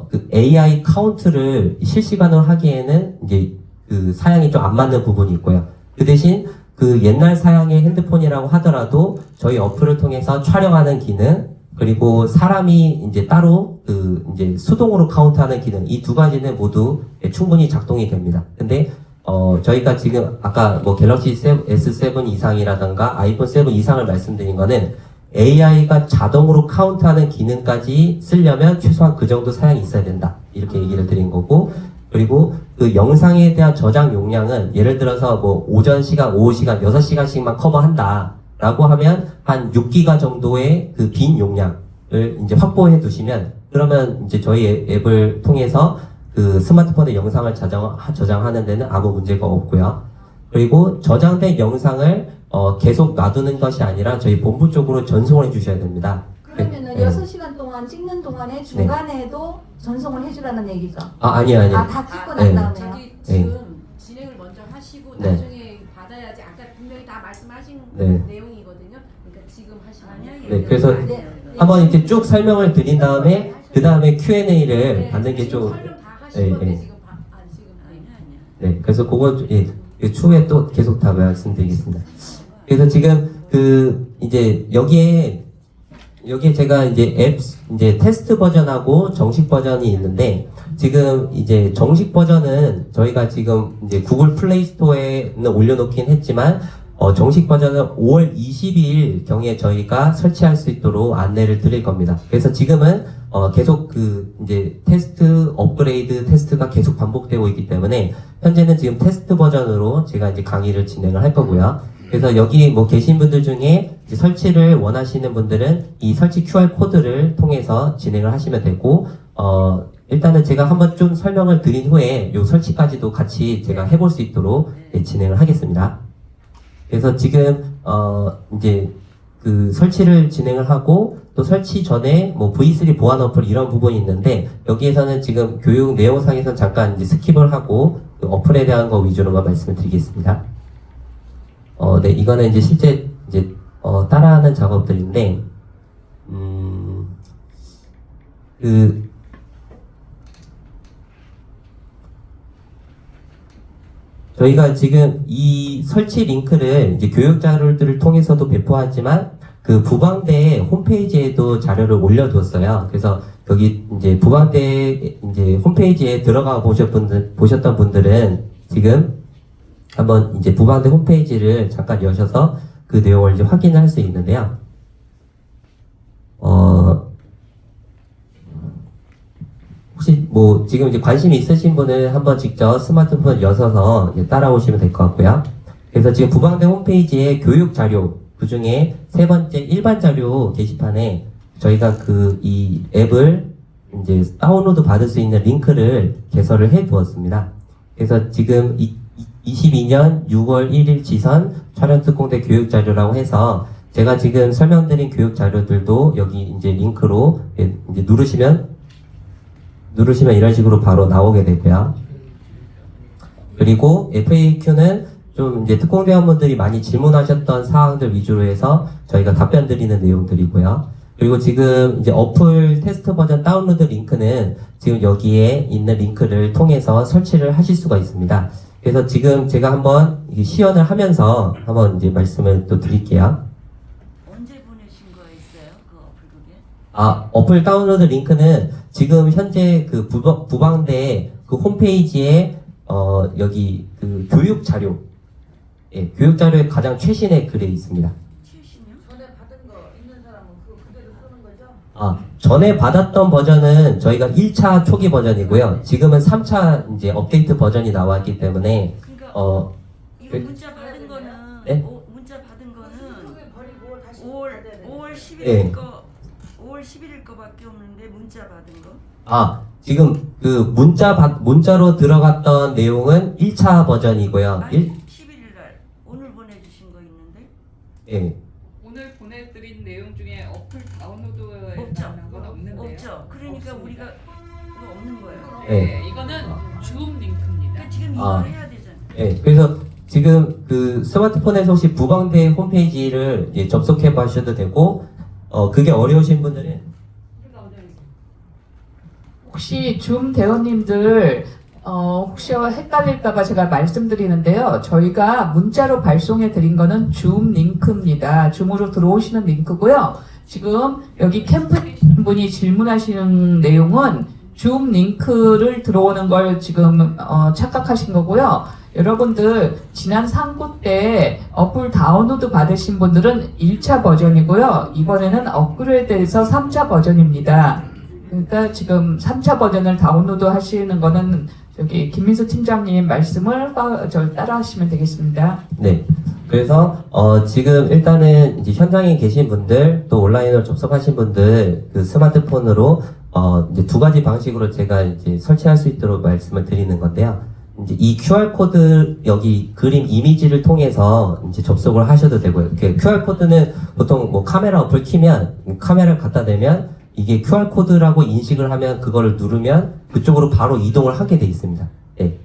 S2: 그 AI 카운트를 실시간으로 하기에는 이제 그 사양이 좀 안 맞는 부분이 있고요. 그 대신 그 옛날 사양의 핸드폰이라고 하더라도 저희 어플을 통해서 촬영하는 기능 그리고 사람이 이제 따로 이제 수동으로 카운트하는 기능 이 두 가지는 모두 충분히 작동이 됩니다. 근데 저희가 지금 아까 갤럭시 S7 이상이라던가 아이폰 7 이상을 말씀드린 거는 AI가 자동으로 카운트하는 기능까지 쓰려면 최소한 그 정도 사양이 있어야 된다. 이렇게 얘기를 드린 거고 그리고 그 영상에 대한 저장 용량은 예를 들어서 오전 시간, 오후 시간, 6시간씩만 커버한다. 라고 하면 한 6기가 정도의 그 빈 용량을 이제 확보해 두시면 그러면 이제 저희 앱을 통해서 그 스마트폰에 영상을 저장하는 데는 아무 문제가 없고요. 그리고 저장된 영상을 계속 놔두는 것이 아니라 저희 본부 쪽으로 전송을 해주셔야 됩니다.
S3: 그러면은
S2: 네.
S3: 6시간 동안 찍는 동안에 중간에도 전송을 해주라는 얘기죠?
S2: 아니요.
S3: 다 찍고
S2: 네.
S3: 난 다음에요?
S4: 저기 지금 진행을 먼저 하시고
S2: 네.
S4: 나중에 받아야지 아까 분명히 다 말씀하신
S2: 네.
S4: 내용이거든요. 그러니까 지금 하시면
S2: 네, 그래서
S3: 네.
S2: 한번 이렇게 쭉 설명을 드린 다음에 그 다음에 Q&A를 받는 게 좀
S4: 설명 다 하신 건데
S2: 네.
S4: 지금 지금 아니야.
S2: 네, 그래서 그거 추후에 또 계속 다 말씀드리겠습니다. 그래서 지금 이제 여기에 제가 이제 이제 테스트 버전하고 정식 버전이 있는데 지금 이제 정식 버전은 저희가 지금 이제 구글 플레이 스토어에는 올려놓긴 했지만 정식 버전은 5월 22일 경에 저희가 설치할 수 있도록 안내를 드릴 겁니다. 그래서 지금은 계속 이제 테스트 업그레이드 테스트가 계속 반복되고 있기 때문에 현재는 지금 테스트 버전으로 제가 이제 강의를 진행을 할 거고요. 그래서 여기 계신 분들 중에 이제 설치를 원하시는 분들은 이 설치 QR 코드를 통해서 진행을 하시면 되고 일단은 제가 한번 좀 설명을 드린 후에 요 설치까지도 같이 제가 해볼 수 있도록 진행을 하겠습니다. 그래서 지금 이제 설치를 진행을 하고 또 설치 전에 V3 보안 어플 이런 부분이 있는데 여기에서는 지금 교육 내용상에서 잠깐 이제 스킵을 하고 그 어플에 대한 거 위주로만 말씀을 드리겠습니다. 네, 이거는 이제 실제 이제 따라하는 작업들인데 저희가 지금 이 설치 링크를 이제 교육 자료들을 통해서도 배포하지만 그 부방대 홈페이지에도 자료를 올려뒀어요. 그래서 여기 이제 부방대 이제 홈페이지에 들어가 보셨던 분들은 지금 한번 이제 부방대 홈페이지를 잠깐 여셔서 그 내용을 이제 확인할 수 있는데요. 혹시 지금 이제 관심이 있으신 분은 한번 직접 스마트폰 여셔서 이제 따라오시면 될 것 같고요. 그래서 지금 부방대 홈페이지에 교육 자료, 그 중에 세 번째 일반 자료 게시판에 저희가 이 앱을 이제 다운로드 받을 수 있는 링크를 개설을 해 두었습니다. 그래서 지금 22년 6월 1일 지선 촬영특공대 교육 자료라고 해서 제가 지금 설명드린 교육 자료들도 여기 이제 링크로 이제 누르시면 이런 식으로 바로 나오게 되고요. 그리고 FAQ는 좀 이제 특공대원분들이 많이 질문하셨던 사항들 위주로 해서 저희가 답변 드리는 내용들이고요. 그리고 지금 이제 어플 테스트 버전 다운로드 링크는 지금 여기에 있는 링크를 통해서 설치를 하실 수가 있습니다. 그래서 지금 제가 한번 시연을 하면서 한번 이제 말씀을 또 드릴게요.
S5: 거 있어요? 그 어플 그게?
S2: 어플 다운로드 링크는 지금 현재 그 부방대 그 홈페이지에 여기 그 교육 자료, 예, 교육 자료에 가장 최신의 글에 있습니다.
S5: 최신이요?
S4: 전에 받은 거 있는 사람은 그거 그대로 쓰는 거죠?
S2: 전에 받았던 버전은 저희가 1차 초기 버전이고요. 지금은 3차 이제 업데이트 버전이 나왔기 때문에
S5: 그러니까
S2: 어,
S5: 이거
S2: 그-
S5: 문자 받은 거는
S2: 네?
S5: 문자 받은 거는
S4: 속에 버리고 다시
S5: 5월 11일
S2: 예.
S5: 거 5월 11일 거밖에 없는데 문자 받은 거?
S2: 지금 그 문자로 들어갔던 내용은 1차 버전이고요.
S5: 아니 11일 날 오늘 보내주신 거 있는데
S2: 예.
S1: 오늘 보내드린 내용 중에 어플 다운로드에
S5: 없죠.
S1: 관한 건 없는데요.
S5: 없죠. 그러니까
S1: 없습니다.
S5: 우리가 그거 없는 거예요.
S1: 네, 이거는 줌 링크입니다.
S5: 그러니까 지금
S2: 아.
S5: 이걸 해야 되잖아.
S2: 예, 그래서 지금 그 스마트폰에서 혹시 부방대 홈페이지를 이제 접속해 보셔도 되고, 그게 어려우신 분들은
S1: 혹시 줌 대원님들 혹시 헷갈릴까봐 제가 말씀드리는데요. 저희가 문자로 발송해 드린 거는 줌 링크입니다. 줌으로 들어오시는 링크고요. 지금 여기 캠프에 계시는 분이 질문하시는 내용은 줌 링크를 들어오는 걸 지금 착각하신 거고요. 여러분들 지난 상고 때 어플 다운로드 받으신 분들은 1차 버전이고요. 이번에는 업그레이드해서 3차 버전입니다. 그러니까 지금 3차 버전을 다운로드 하시는 거는 저기 김민수 팀장님 말씀을 따라 하시면 되겠습니다.
S2: 네. 그래서 지금 일단은 이제 현장에 계신 분들 또 온라인으로 접속하신 분들 그 스마트폰으로 이제 두 가지 방식으로 제가 이제 설치할 수 있도록 말씀을 드리는 건데요. 이제 이 QR 코드 여기 그림 이미지를 통해서 이제 접속을 하셔도 되고요. 이렇게 QR 코드는 보통 뭐 카메라 어플 키면 카메라를 갖다 대면 이게 QR 코드라고 인식을 하면 그거를 누르면 그쪽으로 바로 이동을 하게 돼 있습니다. 예.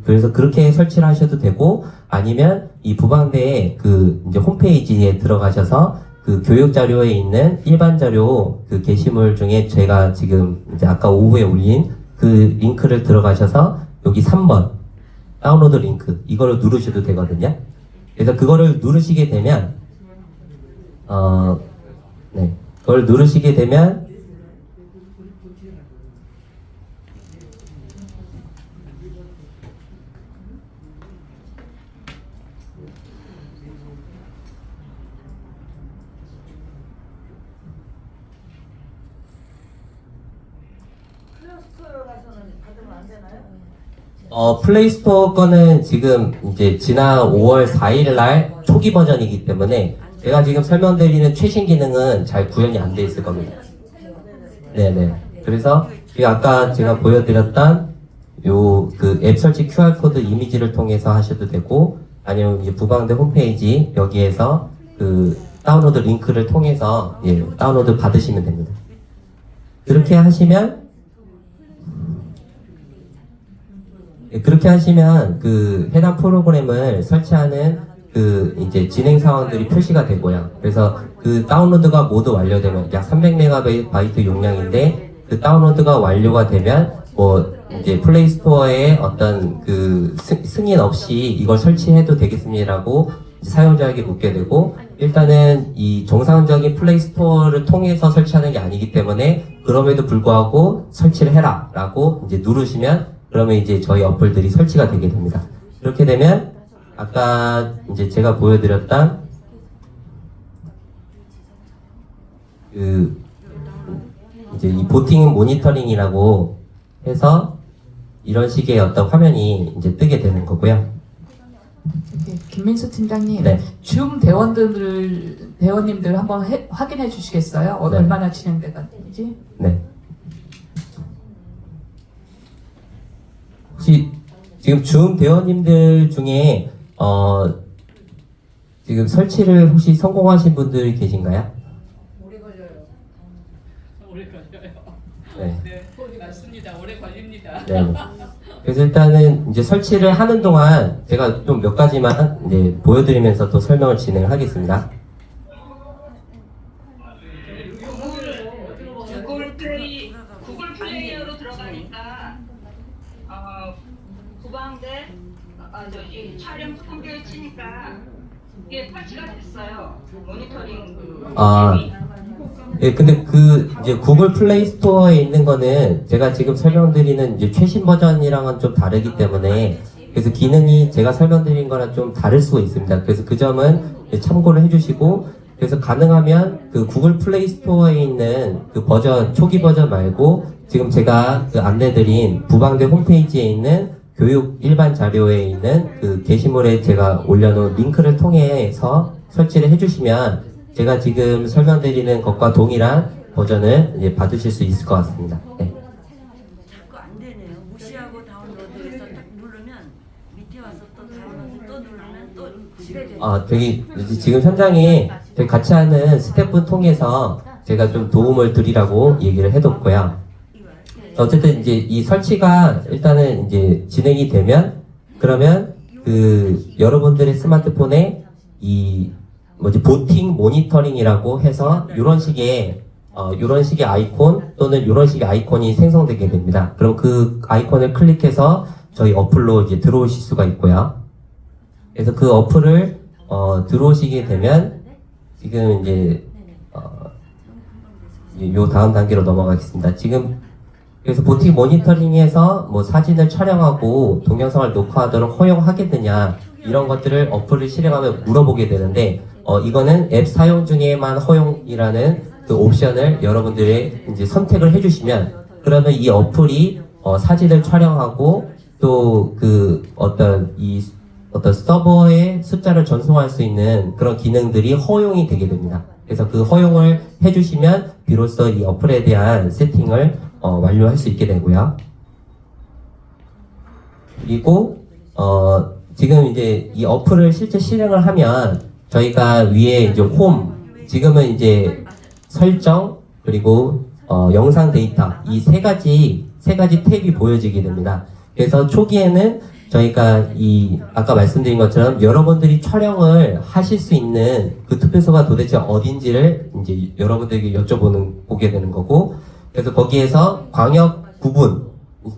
S2: 그래서 그렇게 설치를 하셔도 되고 아니면 이 부방대의 그 이제 홈페이지에 들어가셔서 그 교육 자료에 있는 일반 자료 그 게시물 중에 제가 지금 이제 아까 오후에 올린 그 링크를 들어가셔서 여기 3번 다운로드 링크 이거를 누르셔도 되거든요. 그래서 그거를 누르시게 되면 네. 그걸 누르시게 되면
S4: 플레이스토어 가서는 받으면 안 되나요?
S2: 플레이스토어 거는 지금 이제 지난 5월 4일 날 초기 버전이기 때문에 제가 지금 설명드리는 최신 기능은 잘 구현이 안 돼 있을 겁니다. 네네. 그래서 아까 제가 보여드렸던 요 그 앱 설치 QR 코드 이미지를 통해서 하셔도 되고 아니면 이제 부방대 홈페이지 여기에서 그 다운로드 링크를 통해서 예, 다운로드 받으시면 됩니다. 그렇게 하시면 그 해당 프로그램을 설치하는 그 이제 진행 사원들이 표시가 되고요. 그래서 그 다운로드가 모두 완료되면 약 300MB 용량인데 그 다운로드가 완료가 되면 뭐 이제 플레이스토어에 어떤 그 승인 없이 이걸 설치해도 되겠습니다라고 사용자에게 묻게 되고 일단은 이 정상적인 플레이스토어를 통해서 설치하는 게 아니기 때문에 그럼에도 불구하고 설치를 해라라고 이제 누르시면 그러면 이제 저희 어플들이 설치가 되게 됩니다. 그렇게 되면 아까 이제 제가 보여드렸던 그 이제 이 보팅 모니터링이라고 해서 이런 식의 어떤 화면이 이제 뜨게 되는 거고요.
S1: 김민수 팀장님,
S2: 네.
S1: 줌 대원님들 한번 확인해 주시겠어요?
S2: 네.
S1: 얼마나 진행돼갔는지?
S2: 네. 혹시 지금 줌 대원님들 중에 지금 설치를 혹시 성공하신 분들이 계신가요?
S4: 오래 걸려요.
S1: 오래 걸려요.
S2: 네.
S1: 네, 맞습니다. 오래 걸립니다.
S2: 네. 그래서 일단은 이제 설치를 하는 동안 제가 좀 몇 가지만 이제 보여드리면서 또 설명을 진행하겠습니다.
S6: 구글 플레이어로 들어가니까 구방대 저기 촬영 스튜디오에 치니까 이게 설치가 됐어요. 모니터링
S2: 아.
S6: 앱이.
S2: 예, 근데 그 이제 구글 플레이 스토어에 있는 거는 제가 지금 설명드리는 이제 최신 버전이랑은 좀 다르기 때문에 그래서 기능이 제가 설명드린 거랑 좀 다를 수가 있습니다. 그래서 그 점은 이제 참고를 해주시고 그래서 가능하면 그 구글 플레이 스토어에 있는 그 버전 초기 버전 말고 지금 제가 그 안내드린 부방대 홈페이지에 있는 교육 일반 자료에 있는 그 게시물에 제가 올려놓은 링크를 통해서 설치를 해주시면 제가 지금 설명드리는 것과 동일한 버전을 이제 받으실 수 있을 것 같습니다. 네.
S5: 자꾸 안 되네요. 무시하고 다운로드해서 딱 누르면 밑에 와서 또 다운로드 또 누르면 또 실행돼요.
S2: 저기 지금 현장에 저희 같이 하는 스태프 통해서 제가 좀 도움을 드리라고 얘기를 해뒀고요. 어쨌든 이제 이 설치가 일단은 이제 진행이 되면 그러면 그 여러분들의 스마트폰에 이 보팅 모니터링이라고 해서 이런 식의 아이콘 또는 이런 식의 아이콘이 생성되게 됩니다. 그럼 그 아이콘을 클릭해서 저희 어플로 이제 들어오실 수가 있고요. 그래서 그 어플을 들어오시게 되면 지금 이제 요 다음 단계로 넘어가겠습니다. 지금 그래서 보팅 모니터링에서 뭐 사진을 촬영하고 동영상을 녹화하도록 허용하게 되냐 이런 것들을 어플을 실행하면 물어보게 되는데 이거는 앱 사용 중에만 허용이라는 그 옵션을 여러분들이 이제 선택을 해주시면 그러면 이 어플이 사진을 촬영하고 또 그 어떤 서버의 숫자를 전송할 수 있는 그런 기능들이 허용이 되게 됩니다. 그래서 그 허용을 해주시면 비로소 이 어플에 대한 세팅을 완료할 수 있게 되고요. 그리고 지금 이제 이 어플을 실제 실행을 하면 저희가 위에 이제 홈, 지금은 이제 설정, 그리고 영상 데이터 이 세 가지 탭이 보여지게 됩니다. 그래서 초기에는 저희가 아까 말씀드린 것처럼 여러분들이 촬영을 하실 수 있는 그 투표소가 도대체 어딘지를 이제 여러분들에게 보게 되는 거고, 그래서 거기에서 광역 구분,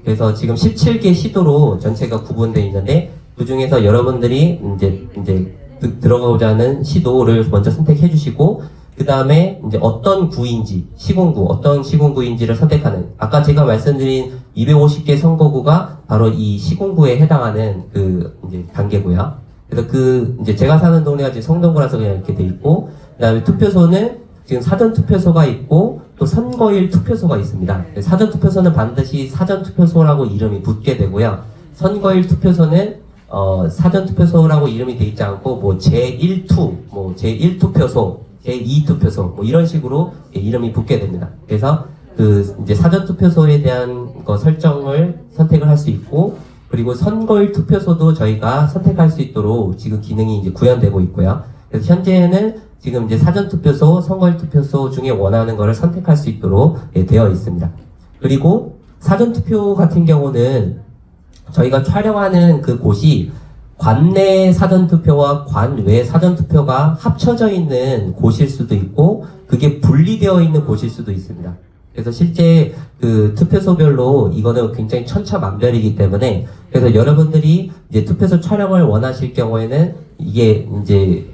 S2: 그래서 지금 17개 시도로 전체가 구분되어 있는데 그 중에서 여러분들이 이제 들어가고자 하는 시도를 먼저 선택해 주시고 그 다음에 이제 어떤 구인지 어떤 시군구인지를 선택하는 아까 제가 말씀드린 250개 선거구가 바로 이 시군구에 해당하는 그 이제 단계고요. 그래서 그 이제 제가 사는 동네가 지금 성동구라서 그냥 이렇게 돼 있고 그다음에 투표소는 지금 사전 투표소가 있고 또 선거일 투표소가 있습니다. 사전 투표소는 반드시 사전 투표소라고 이름이 붙게 되고요. 선거일 투표소는 사전 투표소라고 이름이 돼 있지 않고 뭐 제1투, 뭐 제1투표소, 제2투표소 뭐 이런 식으로 이름이 붙게 됩니다. 그래서 그 이제 사전 투표소에 대한 거 설정을 선택을 할 수 있고 그리고 선거일 투표소도 저희가 선택할 수 있도록 지금 기능이 이제 구현되고 있고요. 그래서 현재는 지금 이제 사전 투표소, 선거일 투표소 중에 원하는 거를 선택할 수 있도록 되어 있습니다. 그리고 사전 투표 같은 경우는 저희가 촬영하는 그 곳이 관내 사전투표와 관외 사전투표가 합쳐져 있는 곳일 수도 있고 그게 분리되어 있는 곳일 수도 있습니다. 그래서 실제 그 투표소별로 이거는 굉장히 천차만별이기 때문에 그래서 여러분들이 이제 투표소 촬영을 원하실 경우에는 이게 이제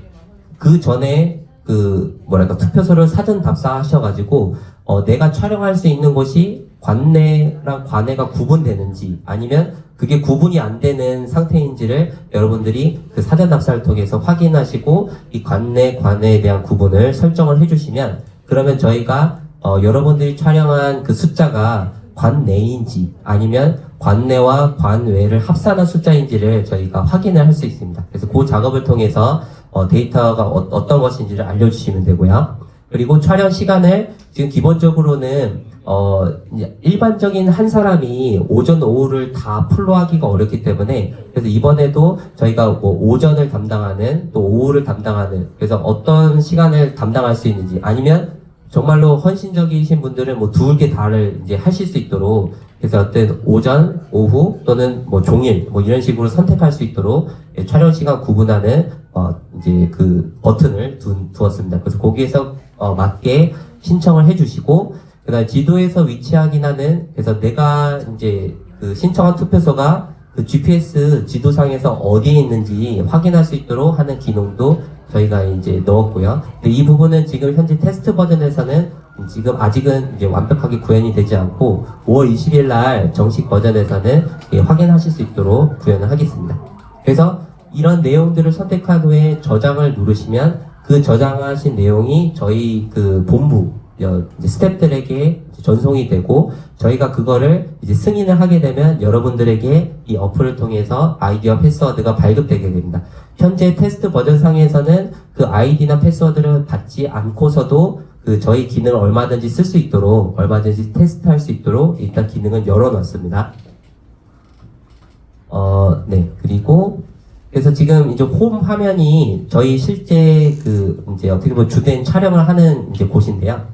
S2: 그 전에 그 투표소를 사전 답사하셔가지고 내가 촬영할 수 있는 곳이 관내랑 관외가 구분되는지 아니면 그게 구분이 안 되는 상태인지를 여러분들이 그 사전 답사를 통해서 확인하시고 이 관내, 관외에 대한 구분을 설정을 해주시면 그러면 저희가 여러분들이 촬영한 그 숫자가 관내인지 아니면 관내와 관외를 합산한 숫자인지를 저희가 확인을 할 수 있습니다. 그래서 그 작업을 통해서 데이터가 어떤 것인지를 알려주시면 되고요. 그리고 촬영 시간을 지금 기본적으로는 일반적인 한 사람이 오전, 오후를 다 풀로 하기가 어렵기 때문에 그래서 이번에도 저희가 뭐 오전을 담당하는 또 오후를 담당하는 그래서 어떤 시간을 담당할 수 있는지 아니면 정말로 헌신적이신 분들은 뭐 두 개 다를 이제 하실 수 있도록 그래서 어떤 오전, 오후 또는 뭐 종일 뭐 이런 식으로 선택할 수 있도록 촬영 시간 구분하는 이제 그 버튼을 두었습니다. 그래서 거기에서 맞게 신청을 해주시고 그다음 지도에서 위치하긴 하는 그래서 내가 이제 그 신청한 투표소가 그 GPS 지도상에서 어디에 있는지 확인할 수 있도록 하는 기능도 저희가 이제 넣었고요. 근데 이 부분은 지금 현재 테스트 버전에서는 지금 아직은 이제 완벽하게 구현이 되지 않고 5월 20일 날 정식 버전에서는 확인하실 수 있도록 구현을 하겠습니다. 그래서 이런 내용들을 선택한 후에 저장을 누르시면 그 저장하신 내용이 저희 그 본부 이제 스태프들에게 전송이 되고 저희가 그거를 이제 승인을 하게 되면 여러분들에게 이 어플을 통해서 아이디와 패스워드가 발급되게 됩니다. 현재 테스트 버전상에서는 그 아이디나 패스워드를 받지 않고서도 그 저희 기능을 얼마든지 쓸 수 있도록 얼마든지 테스트할 수 있도록 일단 기능은 열어놨습니다. 네. 그리고 그래서 지금 이제 홈 화면이 저희 실제 그 이제 어떻게 보면 주된 촬영을 하는 이제 곳인데요.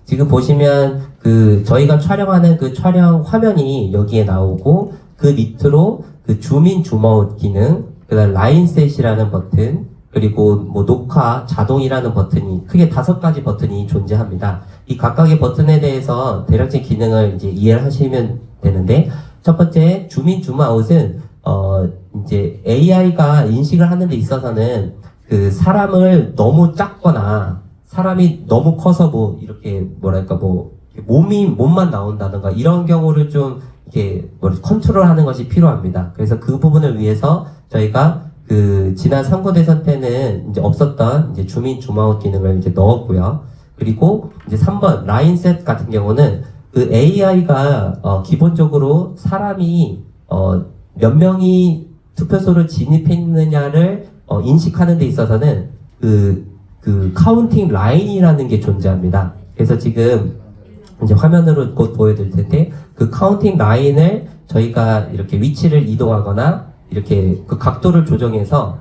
S2: 지금 보시면 그 저희가 촬영하는 그 촬영 화면이 여기에 나오고 그 밑으로 그 줌인 줌아웃 기능, 그다음 라인셋이라는 버튼, 그리고 뭐 녹화 자동이라는 버튼이 크게 5가지 버튼이 존재합니다. 이 각각의 버튼에 대해서 대략적 기능을 이제 이해를 하시면 되는데 첫 번째 줌인 줌아웃은 이제 AI가 인식을 하는 데 있어서는 그 사람을 너무 작거나 사람이 너무 커서 뭐 이렇게 뭐랄까 뭐 몸만 나온다던가 이런 경우를 좀 이렇게 컨트롤하는 것이 필요합니다. 그래서 그 부분을 위해서 저희가 그 지난 상고대선 때는 이제 없었던 이제 줌인 줌아웃 기능을 이제 넣었고요. 그리고 이제 3번 라인셋 같은 경우는 그 AI가 기본적으로 사람이 몇 명이 투표소를 진입했느냐를 인식하는 데 있어서는 그 카운팅 라인이라는 게 존재합니다. 그래서 지금 이제 화면으로 곧 보여드릴 텐데 그 카운팅 라인을 저희가 이렇게 위치를 이동하거나 이렇게 그 각도를 조정해서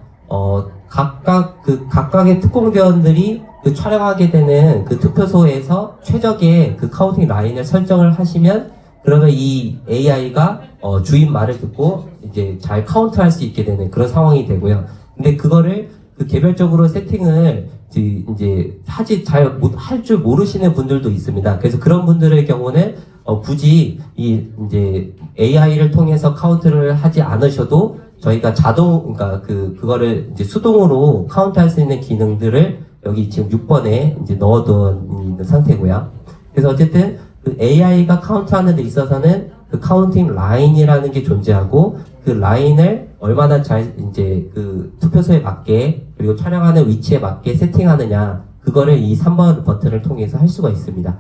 S2: 각각의 특공대원들이 그 촬영하게 되는 그 투표소에서 최적의 그 카운팅 라인을 설정을 하시면 그러면 이 AI가 주인 말을 듣고 이제 잘 카운트할 수 있게 되는 그런 상황이 되고요. 근데 그거를 그 개별적으로 세팅을 이제 할 줄 모르시는 분들도 있습니다. 그래서 그런 분들의 경우는 굳이 이 이제 AI를 통해서 카운트를 하지 않으셔도 저희가 그러니까 그거를 이제 수동으로 카운트할 수 있는 기능들을 여기 지금 6번에 이제 넣어둔 있는 상태고요. 그래서 어쨌든 그 AI가 카운트하는 데 있어서는 그 카운팅 라인이라는 게 존재하고 그 라인을 얼마나 잘 이제 그 투표소에 맞게 그리고 촬영하는 위치에 맞게 세팅하느냐 그거를 이 3번 버튼을 통해서 할 수가 있습니다.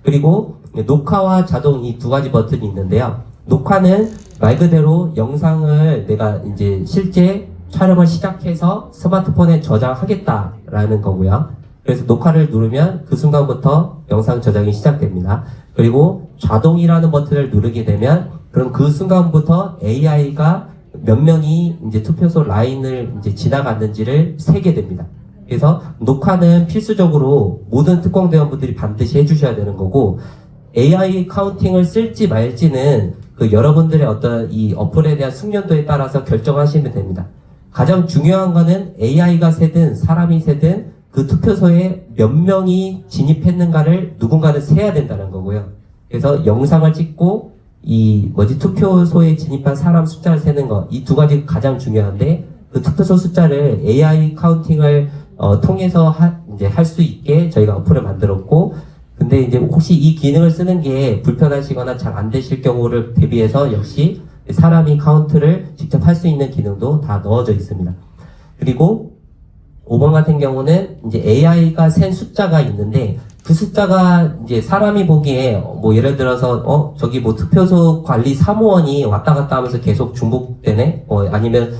S2: 그리고 녹화와 자동 이 2가지 버튼이 있는데요. 녹화는 말 그대로 영상을 내가 이제 실제 촬영을 시작해서 스마트폰에 저장하겠다라는 거고요. 그래서 녹화를 누르면 그 순간부터 영상 저장이 시작됩니다. 그리고 자동이라는 버튼을 누르게 되면 그럼 그 순간부터 AI가 몇 명이 이제 투표소 라인을 이제 지나갔는지를 세게 됩니다. 그래서 녹화는 필수적으로 모든 특공대원분들이 반드시 해주셔야 되는 거고 AI 카운팅을 쓸지 말지는 그 여러분들의 어떤 이 어플에 대한 숙련도에 따라서 결정하시면 됩니다. 가장 중요한 거는 AI가 세든 사람이 세든 그 투표소에 몇 명이 진입했는가를 누군가는 세야 된다는 거고요. 그래서 영상을 찍고 투표소에 진입한 사람 숫자를 세는 거, 이 2가지 가장 중요한데 그 투표소 숫자를 AI 카운팅을 통해서 이제 할 수 있게 저희가 어플을 만들었고, 근데 이제 혹시 이 기능을 쓰는 게 불편하시거나 잘 안 되실 경우를 대비해서 역시 사람이 카운트를 직접 할 수 있는 기능도 다 넣어져 있습니다. 그리고 5번 같은 경우는 이제 AI가 센 숫자가 있는데 그 숫자가 이제 사람이 보기에 뭐 예를 들어서 저기 뭐 투표소 관리 사무원이 왔다 갔다 하면서 계속 중복되네, 아니면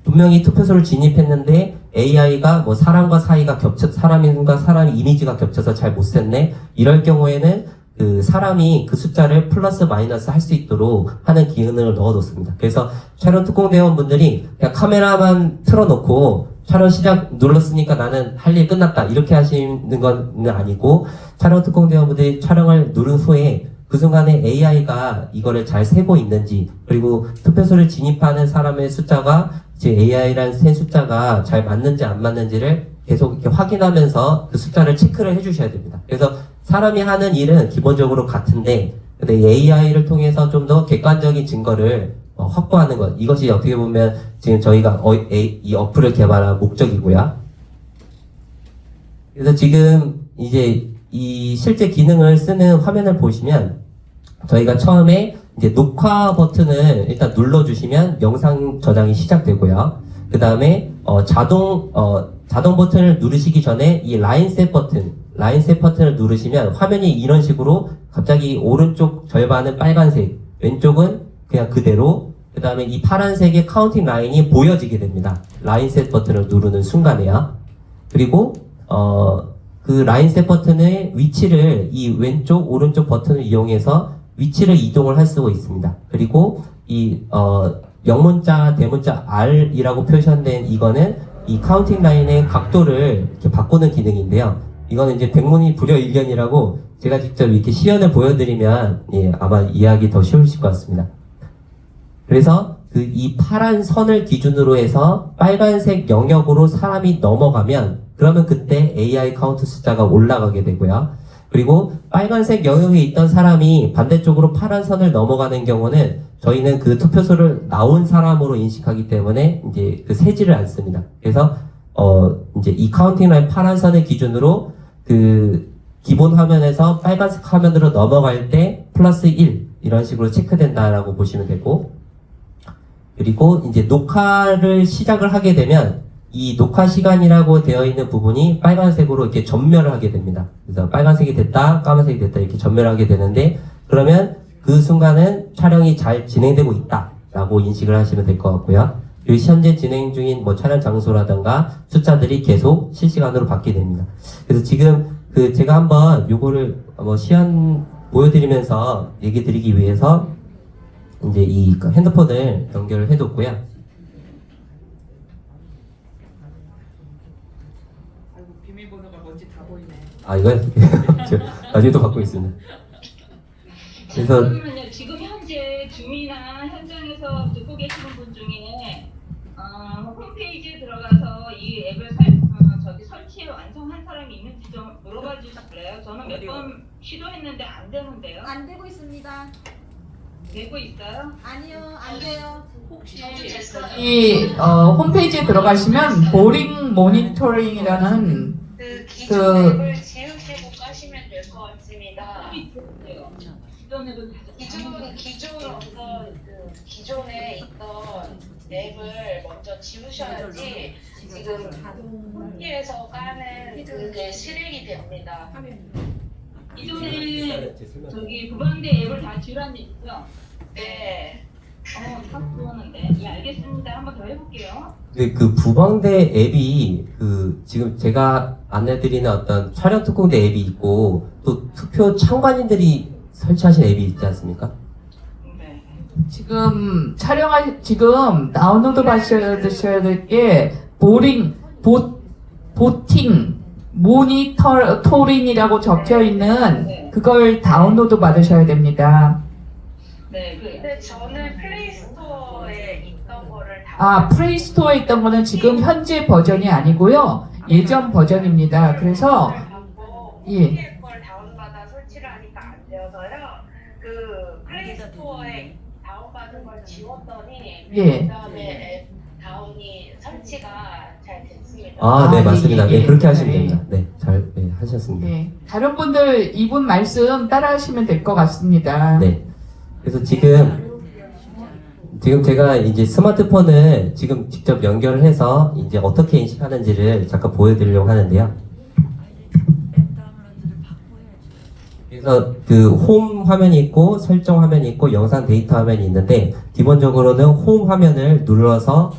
S2: 분명히 투표소를 진입했는데 AI가 뭐 사람과 사이가 사람과 사람 이미지가 겹쳐서 잘 못 셌네, 이럴 경우에는 그 사람이 그 숫자를 플러스 마이너스 할 수 있도록 하는 기능을 넣어뒀습니다. 그래서 촬영 특공대원분들이 그냥 카메라만 틀어놓고 촬영 시작 눌렀으니까 나는 할 일 끝났다 이렇게 하시는 건 아니고, 촬영 특공대원분들이 촬영을 누른 후에 그 순간에 AI가 이거를 잘 세고 있는지, 그리고 투표소를 진입하는 사람의 숫자가 이제 AI라는 센 숫자가 잘 맞는지 안 맞는지를 계속 이렇게 확인하면서 그 숫자를 체크를 해주셔야 됩니다. 그래서 사람이 하는 일은 기본적으로 같은데, 근데 AI를 통해서 좀 더 객관적인 증거를 확보하는 것. 이것이 어떻게 보면 지금 저희가 이 어플을 개발한 목적이고요. 그래서 지금 이제 이 실제 기능을 쓰는 화면을 보시면 저희가 처음에 이제 녹화 버튼을 일단 눌러주시면 영상 저장이 시작되고요. 그 다음에 자동 버튼을 누르시기 전에 이 라인 셋 버튼을 누르시면 화면이 이런 식으로 갑자기 오른쪽 절반은 빨간색, 왼쪽은 그냥 그대로, 그 다음에 이 파란색의 카운팅 라인이 보여지게 됩니다. 라인 셋 버튼을 누르는 순간에요. 그리고 그 라인 셋 버튼의 위치를 이 왼쪽, 오른쪽 버튼을 이용해서 위치를 이동을 할 수가 있습니다. 그리고 이 영문자, 대문자 R이라고 표시된 이거는 이 카운팅 라인의 각도를 이렇게 바꾸는 기능인데요. 이거는 이제 백문이 불여일견이라고 제가 직접 이렇게 시연을 보여드리면 아마 이해하기 더 쉬우실 것 같습니다. 그래서 그 이 파란 선을 기준으로 해서 빨간색 영역으로 사람이 넘어가면 그러면 그때 AI 카운트 숫자가 올라가게 되고요. 그리고 빨간색 영역에 있던 사람이 반대쪽으로 파란 선을 넘어가는 경우는 저희는 그 투표소를 나온 사람으로 인식하기 때문에 이제 그 세지를 않습니다. 그래서 이제 이 카운팅 라인 파란 선을 기준으로 그 기본 화면에서 빨간색 화면으로 넘어갈 때 플러스 1 이런 식으로 체크된다라고 보시면 되고, 그리고 이제 녹화를 시작을 하게 되면 이 녹화 시간이라고 되어 있는 부분이 빨간색으로 이렇게 전멸을 하게 됩니다. 그래서 빨간색이 됐다, 까만색이 됐다 이렇게 전멸하게 되는데, 그러면 그 순간은 촬영이 잘 진행되고 있다라고 인식을 하시면 될 것 같고요. 그리고 현재 진행 중인 뭐 촬영 장소라든가 숫자들이 계속 실시간으로 바뀌게 됩니다. 그래서 지금 그 제가 한번 요거를 시연 보여드리면서 얘기 드리기 위해서 이제 이 핸드폰을 연결을 해뒀고요.
S1: 아이고, 비밀번호가 뭔지 다 보이네.
S2: 아, 이거요? 저 나중에도 갖고 있습니다. 그래서
S6: 그러면요, 지금 현재 줌이나 현장에서 듣고 계시는 분 중에 홈페이지에 들어가서 이 앱을 설치 완성한 사람이 있는지 좀 물어봐 주실래요? 저는 몇 번 시도했는데 안 되는데요.
S3: 안 되고 있습니다.
S6: 되고 있어요?
S3: 아니요, 안 돼요.
S5: 혹시
S1: 이 홈페이지에 들어가시면 보링 모니터링이라는
S6: 기존
S1: 그-
S6: 앱을 지우시고 까시면 될 것 같습니다. 기존 앱은 기존에 있던 앱을 먼저 지우셔야지 지금 홈피에서 까는 그게 실행이 됩니다. 기존에 부방대 앱을 다 지우라는 얘기죠? 네. 참 좋았는데. 예, 알겠습니다. 한번 더 해볼게요.
S2: 근데 그 부방대 앱이 그 지금 제가 안내드리는 어떤 촬영 특공대 앱이 있고 또 투표 참관인들이 설치하신 앱이 있지 않습니까?
S6: 네.
S1: 지금 지금 다운로드 받으셔야 될 게 보팅 모니터링이라고 적혀 있는 그걸 다운로드 받으셔야 됩니다.
S6: 네. 근데 저는 플레이스토어에 있던 거를 다.
S1: 플레이스토어에 있던 거는 지금 현재 버전이 아니고요. 예전 버전입니다. 그래서 예.
S6: PDF 걸 다운받아 설치를 하니까 안 되어서요. 그 플레이스토어에 다운받은 걸 지웠더니
S1: 예.
S6: 그다음에 앱 다운이 설치가 잘 됐습니다.
S2: 네,
S1: 예,
S2: 맞습니다.
S1: 예,
S2: 네, 그렇게 하시면
S1: 예.
S2: 됩니다. 네, 잘 하셨습니다.
S1: 예. 다른 분들 이분 말씀 따라하시면 될 것 같습니다.
S2: 네. 그래서 지금 제가 이제 스마트폰을 지금 직접 연결을 해서 이제 어떻게 인식하는지를 잠깐 보여드리려고 하는데요.
S5: 앱 다운로드를 바꿔야지.
S2: 그래서 그 홈 화면이 있고 설정 화면이 있고 영상 데이터 화면이 있는데 기본적으로는 홈 화면을 눌러서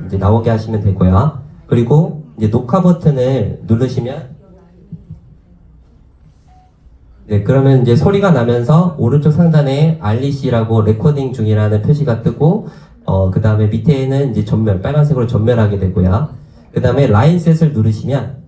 S2: 이제 나오게 하시면 되고요. 그리고 이제 녹화 버튼을 누르시면 네, 그러면 이제 소리가 나면서 오른쪽 상단에 REC라고 레코딩 중이라는 표시가 뜨고 그 다음에 밑에는 이제 전멸, 빨간색으로 전멸하게 되고요. 그 다음에 라인셋을 누르시면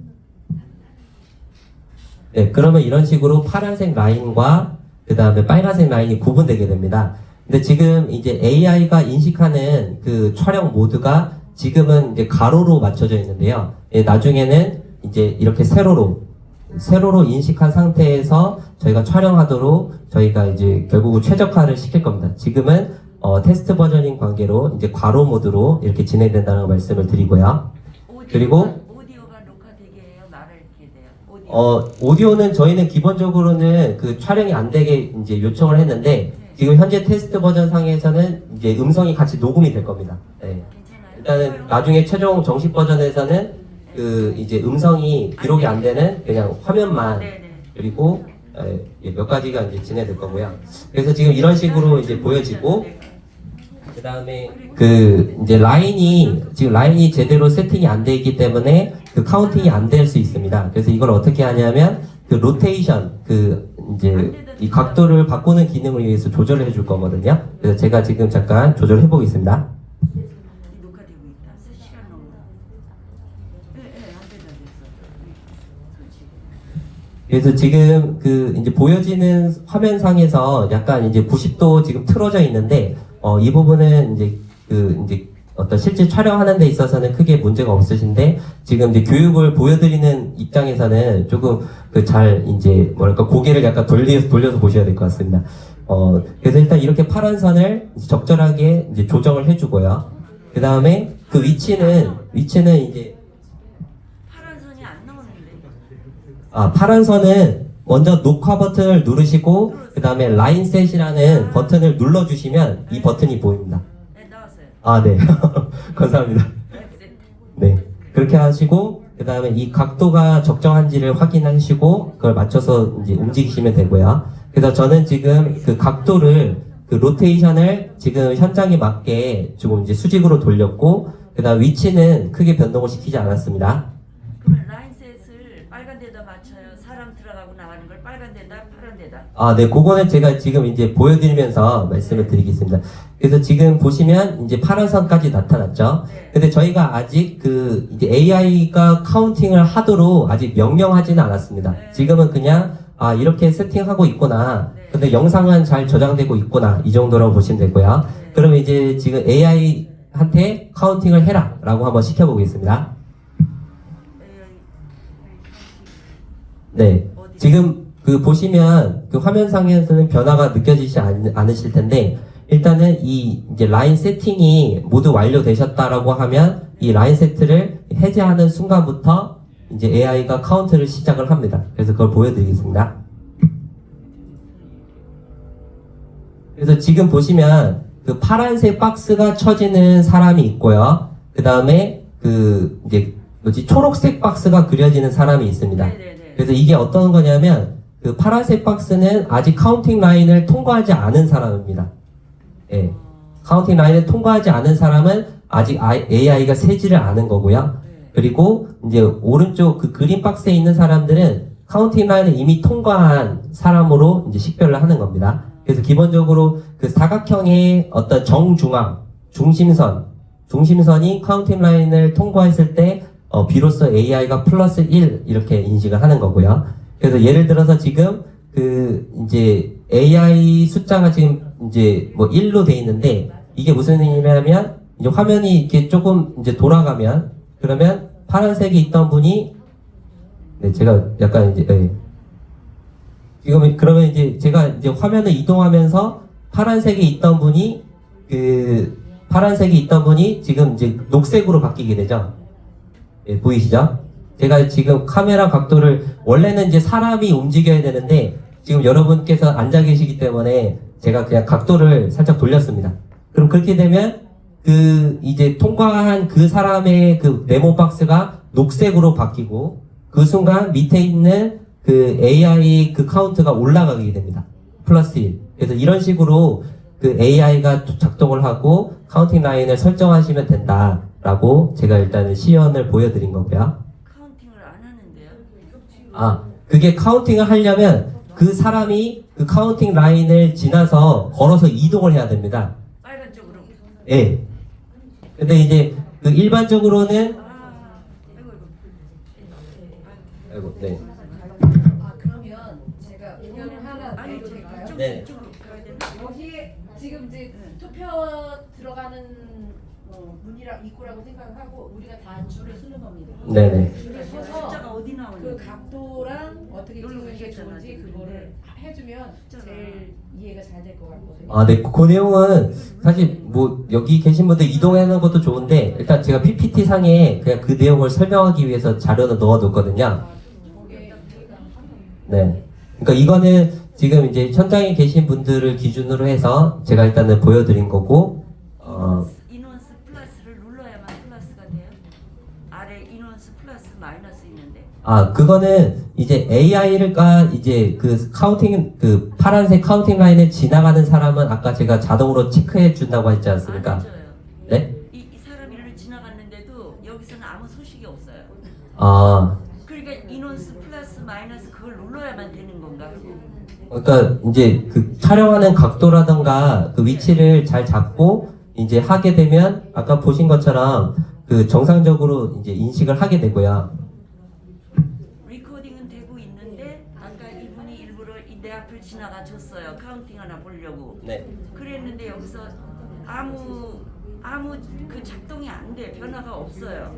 S2: 네, 그러면 이런 식으로 파란색 라인과 그 다음에 빨간색 라인이 구분되게 됩니다. 근데 지금 이제 AI가 인식하는 그 촬영 모드가 지금은 이제 가로로 맞춰져 있는데요. 예, 나중에는 이제 이렇게 세로로 인식한 상태에서 저희가 촬영하도록 저희가 이제 결국은 최적화를 시킬 겁니다. 지금은 테스트 버전인 관계로 이제 괄호 모드로 이렇게 진행된다는 말씀을 드리고요. 그리고
S5: 오디오가 녹화되게 해요. 말을 이렇게 돼요.
S2: 오디오는 저희는 기본적으로는 그 촬영이 안 되게 이제 요청을 했는데 지금 현재 테스트 버전 상에서는 이제 음성이 같이 녹음이 될 겁니다. 네.
S5: 괜찮아요.
S2: 일단은 나중에 최종 정식 버전에서는 그 이제 음성이 기록이 안 되는 그냥 화면만
S5: 네네.
S2: 그리고 몇 가지가 이제 진행될 거고요. 그래서 지금 이런 식으로 이제 보여지고 그 다음에 그 이제 지금 라인이 제대로 세팅이 안 돼 있기 때문에 그 카운팅이 안 될 수 있습니다. 그래서 이걸 어떻게 하냐면 그 로테이션 그 이제 이 각도를 바꾸는 기능을 위해서 조절을 해줄 거거든요. 그래서 제가 지금 잠깐 조절해 보겠습니다.
S5: 녹화되고 있다. 3시간 넘어. 안 되다 됐어. 그렇지.
S2: 그래서 지금 그 이제 보여지는 화면상에서 약간 이제 90도 지금 틀어져 있는데 이 부분은 이제 그 이제 어떤 실제 촬영하는 데 있어서는 크게 문제가 없으신데 지금 이제 교육을 보여드리는 입장에서는 조금 그 잘 이제 뭐랄까 고개를 약간 돌려서 보셔야 될 것 같습니다. 그래서 일단 이렇게 파란 선을 이제 적절하게 이제 조정을 해주고요. 그 다음에 그 위치는 이제
S5: 파란 선이 안 나오는데.
S2: 파란 선은 먼저 녹화 버튼을 누르시고 그 다음에 라인셋이라는 버튼을 눌러주시면 이 버튼이 보입니다.
S5: 네, 나왔어요.
S2: 아, 네. 감사합니다.
S5: 네.
S2: 네. 그렇게 하시고 그 다음에 이 각도가 적정한지를 확인하시고 그걸 맞춰서 이제 움직이시면 되고요. 그래서 저는 지금 그 각도를 그 로테이션을 지금 현장에 맞게 조금 이제 수직으로 돌렸고 그 다음 위치는 크게 변동을 시키지 않았습니다.
S5: 그러면 라인셋을 빨간 데다 맞춰요. 사람 들어가고 나가는 걸 빨간 데다 파란 데다.
S2: 아, 네. 그거는 제가 지금 이제 보여드리면서 말씀을 드리겠습니다. 그래서 지금 보시면 이제 파란 선까지 나타났죠.
S5: 네.
S2: 근데 저희가 아직 그 이제 AI가 카운팅을 하도록 아직 명령하지는 않았습니다.
S5: 네.
S2: 지금은 그냥 이렇게 세팅하고 있구나.
S5: 네.
S2: 근데 영상은 잘 저장되고 있구나. 이 정도라고 보시면 되고요.
S5: 네.
S2: 그러면 이제 지금 AI한테 카운팅을 해라. 라고 한번 시켜보겠습니다. 네.
S5: 어디?
S2: 지금 그 보시면 그 화면상에서는 변화가 느껴지지 않으실 텐데 일단은 이 이제 라인 세팅이 모두 완료되셨다라고 하면 이 라인 세트를 해제하는 순간부터 이제 AI가 카운트를 시작을 합니다. 그래서 그걸 보여드리겠습니다. 그래서 지금 보시면 그 파란색 박스가 쳐지는 사람이 있고요. 그 다음에 그 이제 초록색 박스가 그려지는 사람이 있습니다.
S5: 네네네.
S2: 그래서 이게 어떤 거냐면 그 파란색 박스는 아직 카운팅 라인을 통과하지 않은 사람입니다. 예. 카운팅 라인을 통과하지 않은 사람은 아직 AI가 세지를 않은 거고요.
S5: 네.
S2: 그리고 이제 오른쪽 그 그린 박스에 있는 사람들은 카운팅 라인을 이미 통과한 사람으로 이제 식별을 하는 겁니다. 그래서 기본적으로 그 사각형의 어떤 정중앙, 중심선이 카운팅 라인을 통과했을 때 비로소 AI가 플러스 1 이렇게 인식을 하는 거고요. 그래서 예를 들어서 지금 그 이제 AI 숫자가 지금 이제 뭐 1로 돼 있는데 이게 무슨 의미냐면 이제 화면이 이렇게 조금 이제 돌아가면 그러면 파란색이 있던 분이 네, 제가 약간 이제 지금 그러면 이제 제가 이제 화면을 이동하면서 파란색이 있던 분이 지금 이제 녹색으로 바뀌게 되죠. 예, 보이시죠? 제가 지금 카메라 각도를 원래는 이제 사람이 움직여야 되는데 지금 여러분께서 앉아 계시기 때문에 제가 그냥 각도를 살짝 돌렸습니다. 그럼 그렇게 되면 그 이제 통과한 그 사람의 그 네모 박스가 녹색으로 바뀌고 그 순간 밑에 있는 그 AI 그 카운트가 올라가게 됩니다. 플러스 1. 그래서 이런 식으로 그 AI가 작동을 하고 카운팅 라인을 설정하시면 된다라고 제가 일단은 시연을 보여드린 거고요.
S5: 카운팅을 안 하는데요.
S2: 그게 카운팅을 하려면 그 사람이 그 카운팅 라인을 지나서 걸어서 이동을 해야 됩니다.
S5: 빨간 쪽으로.
S2: 예. 근데 이제 그 일반적으로는 아이고, 네.
S7: 그러면 제가 의견을 하나
S5: 아니
S7: 내도 될까요?
S2: 네.
S5: 이쪽으로 가야 되나?
S7: 여기에 지금 이제 투표 들어가는 문이라 입구라고 생각하고 우리가 다 줄을 쓰는 겁니다.
S2: 네네.
S7: 줄을 서서
S5: 숫자가 어디 나오냐?
S7: 그 각도랑 어떻게
S5: 여기로
S7: 찍는 게
S5: 가셨잖아,
S7: 좋은지
S5: 지금.
S7: 그거를 해주면 제일 이해가 잘 될 것 같거든요.
S2: 아, 네. 그 내용은 사실 뭐 여기 계신 분들 이동하는 것도 좋은데 일단 제가 PPT 상에 그냥 그 내용을 설명하기 위해서 자료는 넣어뒀거든요.
S7: 저게
S2: 네. 그러니까 이거는 지금 이제 현장에 계신 분들을 기준으로 해서 제가 일단은 보여드린 거고,
S5: 인원수 플러스를 눌러야만 플러스가 돼요? 아래 인원수 플러스 마이너스 있는데
S2: 아, 그거는 이제 AI가 이제 그 카운팅, 그 파란색 카운팅 라인을 지나가는 사람은 아까 제가 자동으로 체크해 준다고 했지
S5: 안
S2: 않습니까?
S5: 해줘요.
S2: 네?
S5: 이 사람 일로 지나갔는데도 여기서는 아무 소식이 없어요.
S2: 아,
S5: 그러니까 인원수 플러스 마이너스 그걸 눌러야만 되는 건가?
S2: 그러니까 이제 그 촬영하는 각도라던가 그 위치를 잘 잡고 이제 하게 되면 아까 보신 것처럼 그 정상적으로 이제 인식을 하게 되고요.
S5: 리코딩은 되고 있는데 아까 이분이 일부러 내 앞을 지나가 줬어요. 카운팅 하나 보려고.
S2: 네.
S5: 그랬는데 여기서 아무 그 작동이 안 돼. 변화가 없어요.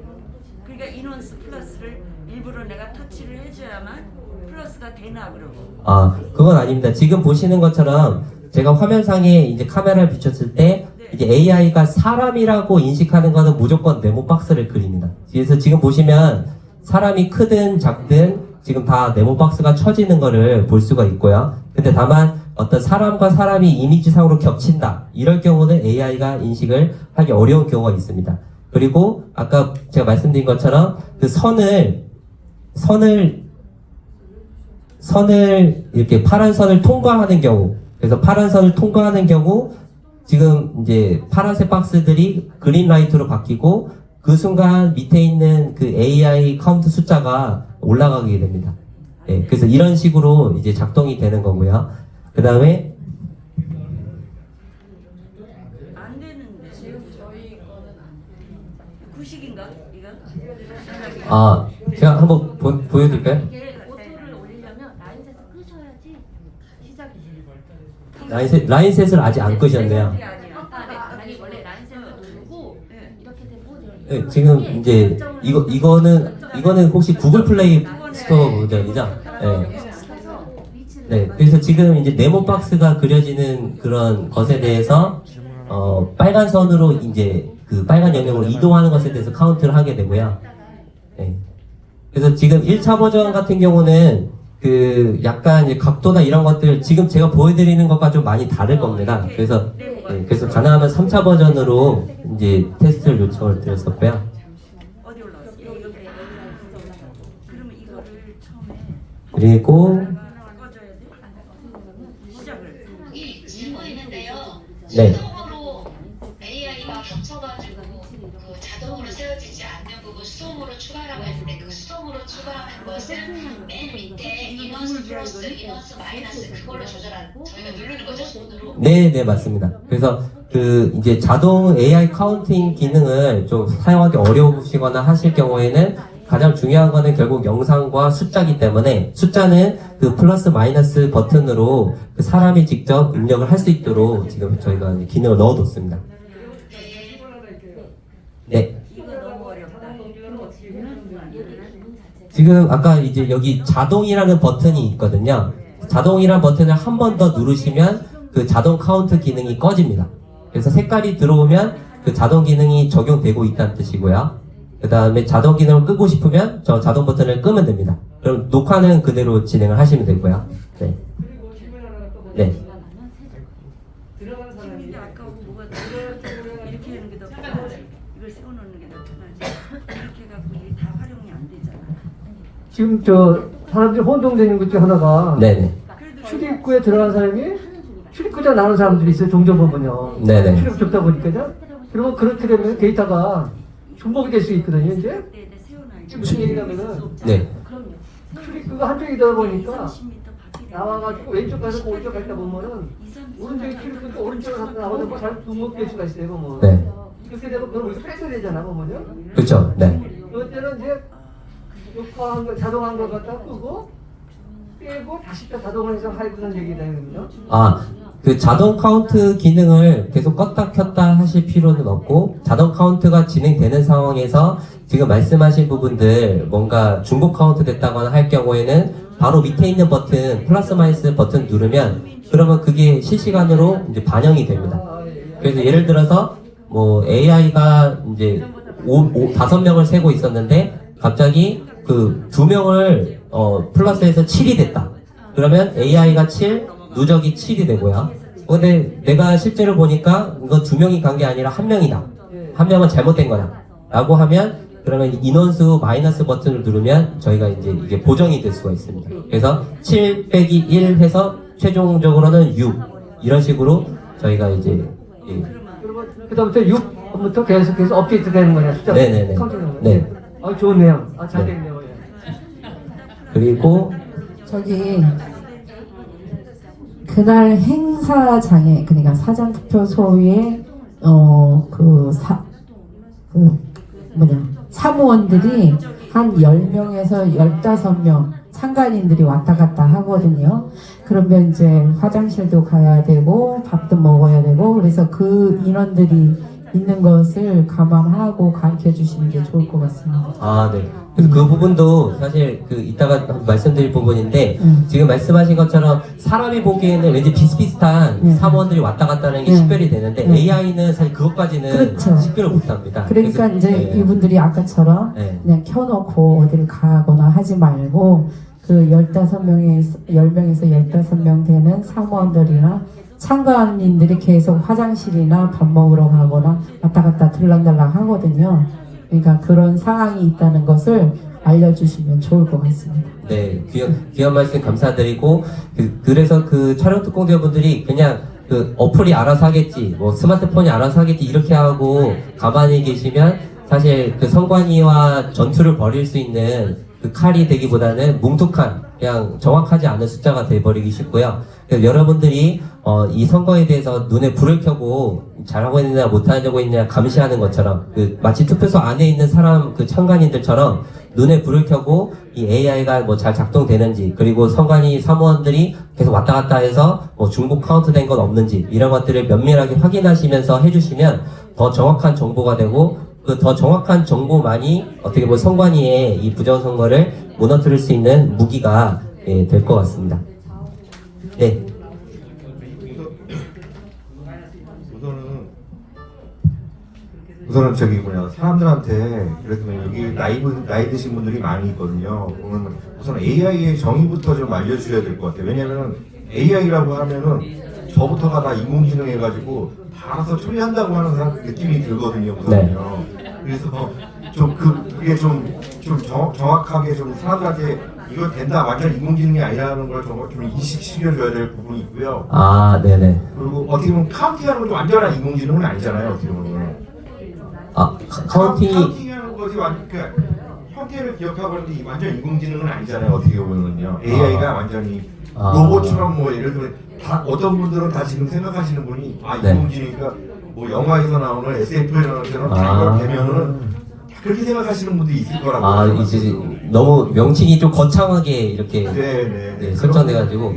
S5: 그러니까 인원수 플러스를 일부러 내가 터치를 해줘야만 플러스가 되나 그러고.
S2: 아, 그건 아닙니다. 지금 보시는 것처럼 제가 화면상에 이제 카메라를 비췄을 때 이제 AI가 사람이라고 인식하는 거는 무조건 네모 박스를 그립니다. 그래서 지금 보시면 사람이 크든 작든 지금 다 네모 박스가 쳐지는 거를 볼 수가 있고요. 근데 다만 어떤 사람과 사람이 이미지상으로 겹친다. 이럴 경우는 AI가 인식을 하기 어려운 경우가 있습니다. 그리고 아까 제가 말씀드린 것처럼 그 선을 이렇게 파란 선을 통과하는 경우, 그래서 파란 선을 통과하는 경우 지금 이제 파란색 박스들이 그린 라이트로 바뀌고 그 순간 밑에 있는 그 AI 카운트 숫자가 올라가게 됩니다. 예, 그래서 이런 식으로 이제 작동이 되는 거고요. 그 다음에
S5: 안 되는데.
S7: 지금 저희 거는 안
S5: 구식인가 이거?
S2: 아, 제가 한번 보여드릴까요?
S8: 이게 오토를 올리려면 라인셋을 끄셔야지 시작이 돼요.
S2: 라인셋을 아직 안 끄셨네요.
S8: 아니 원래 라인셋을 누르고 이렇게 되고
S2: 네, 지금 이제 이거는 혹시 구글 플레이 스토어 버전이죠? 네. 네, 그래서 지금 이제 네모 박스가 그려지는 그런 것에 대해서 빨간 선으로 이제 그 빨간 영역으로 이동하는 것에 대해서 카운트를 하게 되고요. 네. 그래서 지금 1차 버전 같은 경우는 그 약간 이제 각도나 이런 것들 지금 제가 보여드리는 것과 좀 많이 다를 겁니다. 그래서 그래서 가능하면 3차 버전으로 이제 테스트를 요청을 드렸었고요.
S5: 어디 올라왔어? 여기. 그러면 이거를 처음에
S2: 그리고
S5: 꺼줘야 돼? 시작을.
S9: 여기 질문 있는데요.
S2: 네.
S9: 수동으로 AI가 겹쳐가지고 그 자동으로 세워지지 않는 부분 수동으로 추가라고 했는데 그 수동으로 추가하는 것은 맨 밑에 인원수 플러스 인원수 마이너스 그걸로 저희가 누르는 거죠 손으로.
S2: 네, 맞습니다. 그래서 그 이제 자동 AI 카운팅 기능을 좀 사용하기 어려우시거나 하실 경우에는 가장 중요한 거는 결국 영상과 숫자기 때문에 숫자는 그 플러스 마이너스 버튼으로 그 사람이 직접 입력을 할 수 있도록 지금 저희가 이제 기능을 넣어뒀습니다. 네.
S5: 이거 너무 어렵다.
S2: 지금 아까 이제 여기 자동이라는 버튼이 있거든요. 자동이라는 버튼을 한 번 더 누르시면 그 자동 카운트 기능이 꺼집니다. 그래서 색깔이 들어오면 그 자동 기능이 적용되고 있다는 뜻이고요. 그 다음에 자동 기능을 끄고 싶으면 저 자동 버튼을 끄면 됩니다. 그럼 녹화는 그대로 진행을 하시면 되고요. 네. 네.
S5: 지금 이게 아까워 뭐가 이렇게 하는 게 더 편하지. 이걸 세워놓는 게 더 편하지. 이렇게 해갖고 이게 다 활용이 안 되잖아.
S10: 지금 저 사람들이 혼동되는 것 중 하나가
S2: 네네.
S10: 출입구에 들어간 사람이 출입구자 나오는 사람들이 있어요. 종종 보면요.
S2: 네네.
S10: 출입 좁다 보니까요. 그러면 그렇게 되면 데이터가 중복이 될 수 있거든요. 이제
S5: 네, 세워놔야지.
S10: 지금 무슨 얘기냐면은
S2: 네.
S10: 출입구가 한쪽이다 보니까
S5: 30m 밖에
S10: 나와가지고 왼쪽 가서 오른쪽 갈때 보면은 오른쪽에 출입구니까 오른쪽으로 갔다 나오는 거잘 중복될 수가 있어요. 보면.
S2: 네.
S10: 그렇게 되면 그걸 우리가 뺏어야 되잖아. 보면요.
S2: 그렇죠. 네.
S10: 그때는 이제 녹화한 거 자동한 걸 갖다 끄고 빼고 다시 또 자동을 해서 하는 얘기다 이거든요.
S2: 아, 그 자동 카운트 기능을 계속 껐다 켰다 하실 필요는 없고 자동 카운트가 진행되는 상황에서 지금 말씀하신 부분들 뭔가 중복 카운트 됐다거나 할 경우에는 바로 밑에 있는 버튼 플러스 마이너스 버튼 누르면 그러면 그게 실시간으로 이제 반영이 됩니다. 그래서 예를 들어서 뭐 AI가 이제 5명을 세고 있었는데 갑자기 그 2명을 플러스해서 7이 됐다. 그러면 AI가 7, 누적이 7이 되고요. 근데 내가 실제로 보니까 이거 2명이 간 게 아니라 1명이다. 1명은 잘못된 거다. 라고 하면 그러면 인원수 마이너스 버튼을 누르면 저희가 이제 이게 보정이 될 수가 있습니다. 그래서 7 빼기 1 해서 최종적으로는 6 이런 식으로 저희가 이제
S10: 그다음부터 6부터 계속해서 업데이트 되는 거냐 숫자.
S2: 네네네. 네.
S10: 좋네요. 잘 됐네요.
S2: 그리고
S11: 저기 그날 행사장에 그러니까 사전투표소에 사무원들이 한 10명에서 15명 참관인들이 왔다 갔다 하거든요. 그러면 이제 화장실도 가야 되고 밥도 먹어야 되고 그래서 그 인원들이 있는 것을 감안하고 가르쳐 주시는 게 좋을 것 같습니다.
S2: 아, 네. 그래서 그 부분도 사실 그 이따가 말씀드릴 부분인데 지금 말씀하신 것처럼 사람이 보기에는 왠지 비슷비슷한 사무원들이 왔다 갔다 하는 게 식별이 되는데 AI는 사실 그것까지는
S11: 그렇죠.
S2: 식별을 못합니다.
S11: 그러니까
S2: 그래서,
S11: 이제 이분들이 아까처럼 그냥 켜놓고 어디를 가거나 하지 말고 그 10명에서 15명 되는 사무원들이나 참관인들이 계속 화장실이나 밥 먹으러 가거나 왔다 갔다 들락날락 하거든요. 그러니까 그런 상황이 있다는 것을 알려주시면 좋을 것 같습니다.
S2: 네, 귀한 말씀 감사드리고 그래서 그 촬영 특공대원분들이 그냥 그 어플이 알아서 하겠지, 뭐 스마트폰이 알아서 하겠지 이렇게 하고 가만히 계시면 사실 그 선관위와 전투를 벌일 수 있는 그 칼이 되기보다는 뭉툭한 그냥 정확하지 않은 숫자가 돼버리기 쉽고요. 그래서 여러분들이 이 선거에 대해서 눈에 불을 켜고 잘하고 있느냐 못하고 있느냐 감시하는 것처럼 그 마치 투표소 안에 있는 사람 그 참관인들처럼 눈에 불을 켜고 이 AI가 뭐 잘 작동되는지 그리고 선관위 사무원들이 계속 왔다 갔다 해서 뭐 중복 카운트된 건 없는지 이런 것들을 면밀하게 확인하시면서 해주시면 더 정확한 정보가 되고 그 더 정확한 정보만이 어떻게 보면 선관위의 이 부정선거를 무너뜨릴 수 있는 무기가 될 것 같습니다. 네.
S12: 우선은 저기 사람들한테 그래도 여기 나이 드신 분들이 많이 있거든요. 보면 우선 AI의 정의부터 좀 알려주셔야 될 것 같아요. 왜냐면은 AI라고 하면은 저부터가 다 인공지능 해가지고 다 알아서 처리한다고 하는 느낌이 들거든요. 우선은요. 그래서 그게 좀 정확하게 좀 사람들한테 이거 된다 완전 인공지능이 아니라는 걸 좀 인식시켜줘야 될 부분이 있고요.
S2: 아, 네네.
S12: 그리고 어떻게 보면 카운팅하는 건 좀 완전한 인공지능은 아니잖아요. 어떻게 보면. 카운팅하는 것이 그러니까 형태를 기억하고 있는데 완전 인공지능은 아니잖아요. 어떻게 보면요. AI가 완전히 로봇처럼 뭐 예를 들면 다 어떤 분들은 다 지금 생각하시는 분이 인공지능이니까 뭐 영화에서 나오는 SF에 나오는 것처럼 다 이걸 되면은 그렇게 생각하시는 분들이 있을 거라고.
S2: 이제 너무 명칭이 좀 거창하게 이렇게 설정돼가지고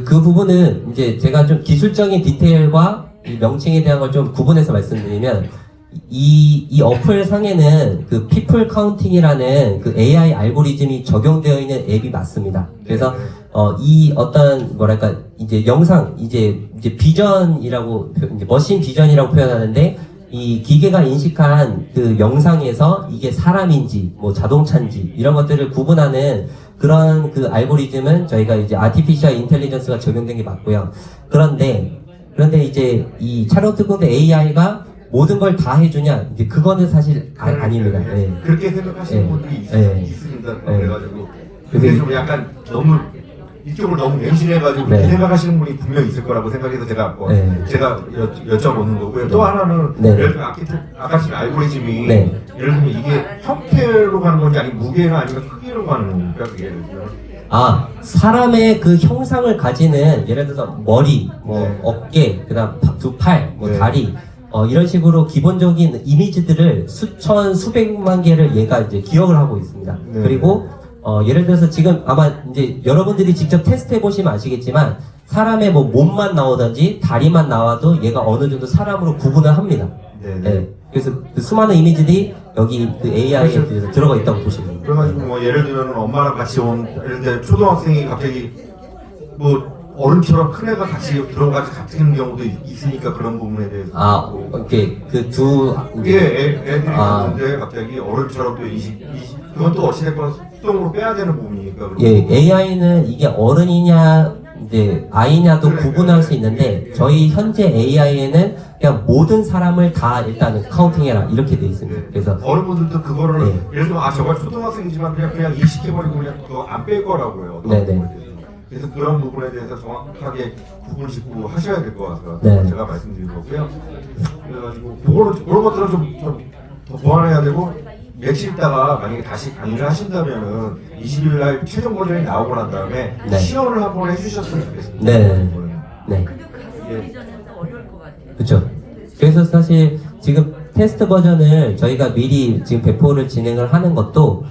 S2: 그 부분은 이제 제가 좀 기술적인 디테일과 이 명칭에 대한 걸 좀 구분해서 말씀드리면 이 어플 상에는 그 피플 카운팅이라는 그 AI 알고리즘이 적용되어 있는 앱이 맞습니다. 그래서 이 어떤 뭐랄까 이제 영상 이제 비전이라고 이제 머신 비전이라고 표현하는데 이 기계가 인식한 그 영상에서 이게 사람인지 뭐 자동차인지 이런 것들을 구분하는 그런 그 알고리즘은 저희가 이제 아티피셜 인텔리전스가 적용된 게 맞고요. 그런데 이제 이 촬영 특공대 AI가 모든 걸 다 해주냐? 이제 그거는 사실 아닙니다. 네.
S12: 그렇게 생각하시는 분들이 있습니다. 그래가지고 그게 좀 약간 너무 이쪽을 너무 맹신해가지고 그렇게 생각하시는 분이 분명 있을 거라고 생각해서 제가 여쭤보는 거고요. 또 하나는 예를 들면 아까 알고리즘이 예를 들면 이게 형태로 가는 건지 아니면 무게가 아니면 크기로 가는 겁니까? 그게 예를 들면.
S2: 사람의 그 형상을 가지는 예를 들어서 머리, 뭐 어깨, 그다음 두 팔, 뭐 다리 이런 식으로 기본적인 이미지들을 수천 수백만 개를 얘가 이제 기억을 하고 있습니다. 그리고 예를 들어서 지금 아마 이제 여러분들이 직접 테스트 해보시면 아시겠지만 사람의 뭐 몸만 나오든지 다리만 나와도 얘가 어느 정도 사람으로 구분을 합니다. 네. 그래서 그 수많은 이미지들이 여기 그 AI에 들어가 있다고 보시면 됩니다.
S12: 그래가지고 뭐 예를 들면 엄마랑 같이 온 예를 들어 초등학생이 갑자기 뭐 어른처럼 큰 애가 같이 들어가서 같은 경우도 있으니까 그런 부분에 대해서
S2: 이렇게 그 두
S12: 애들이 있는데 갑자기 어른처럼 또 그건 또 어찌됐건 수동으로 빼야 되는 부분이니까.
S2: 예, AI는 이게 어른이냐 이제 아이냐도 구분할 수 있는데 저희 현재 AI에는 그냥 모든 사람을 다 일단은 카운팅해라 이렇게 돼 있습니다. 그래서
S12: 어른분들도 그거를 예를 들면 저거 초등학생이지만 그냥 인식해버리고 그냥 그거 안 뺄 거라고요. 그래서 그런 부분에 대해서 정확하게 구분 짓고 하셔야 될 것 같아서 제가 말씀드린 거고요. 그래가지고 그런 것들은 좀 더 보완해야 되고 며칠 있다가 만약에 다시 강의를 하신다면은 20일 날 최종 버전이 나오고 난 다음에 시연을 한번 해주셨으면 좋겠습니다.
S2: 네. 그렇죠. 그래서 사실 지금 테스트 버전을 저희가 미리 지금 배포를 진행을 하는 것도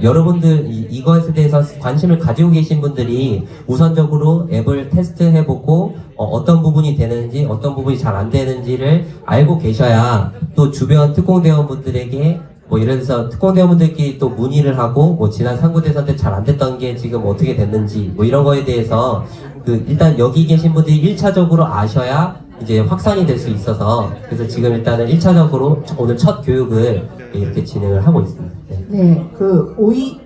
S2: 여러분들 이것에 대해서 관심을 가지고 계신 분들이 우선적으로 앱을 테스트해보고 어떤 부분이 되는지 어떤 부분이 잘 안 되는지를 알고 계셔야 또 주변 특공대원분들에게 뭐 예를 들어서 특공대원분들끼리 또 문의를 하고 뭐 지난 상구대선 때 잘 안 됐던 게 지금 어떻게 됐는지 뭐 이런 거에 대해서 그 일단 여기 계신 분들이 1차적으로 아셔야 이제 확산이 될 수 있어서 그래서 지금 일단은 1차적으로 오늘 첫 교육을 이렇게 진행을 하고 있습니다.
S11: 네, 그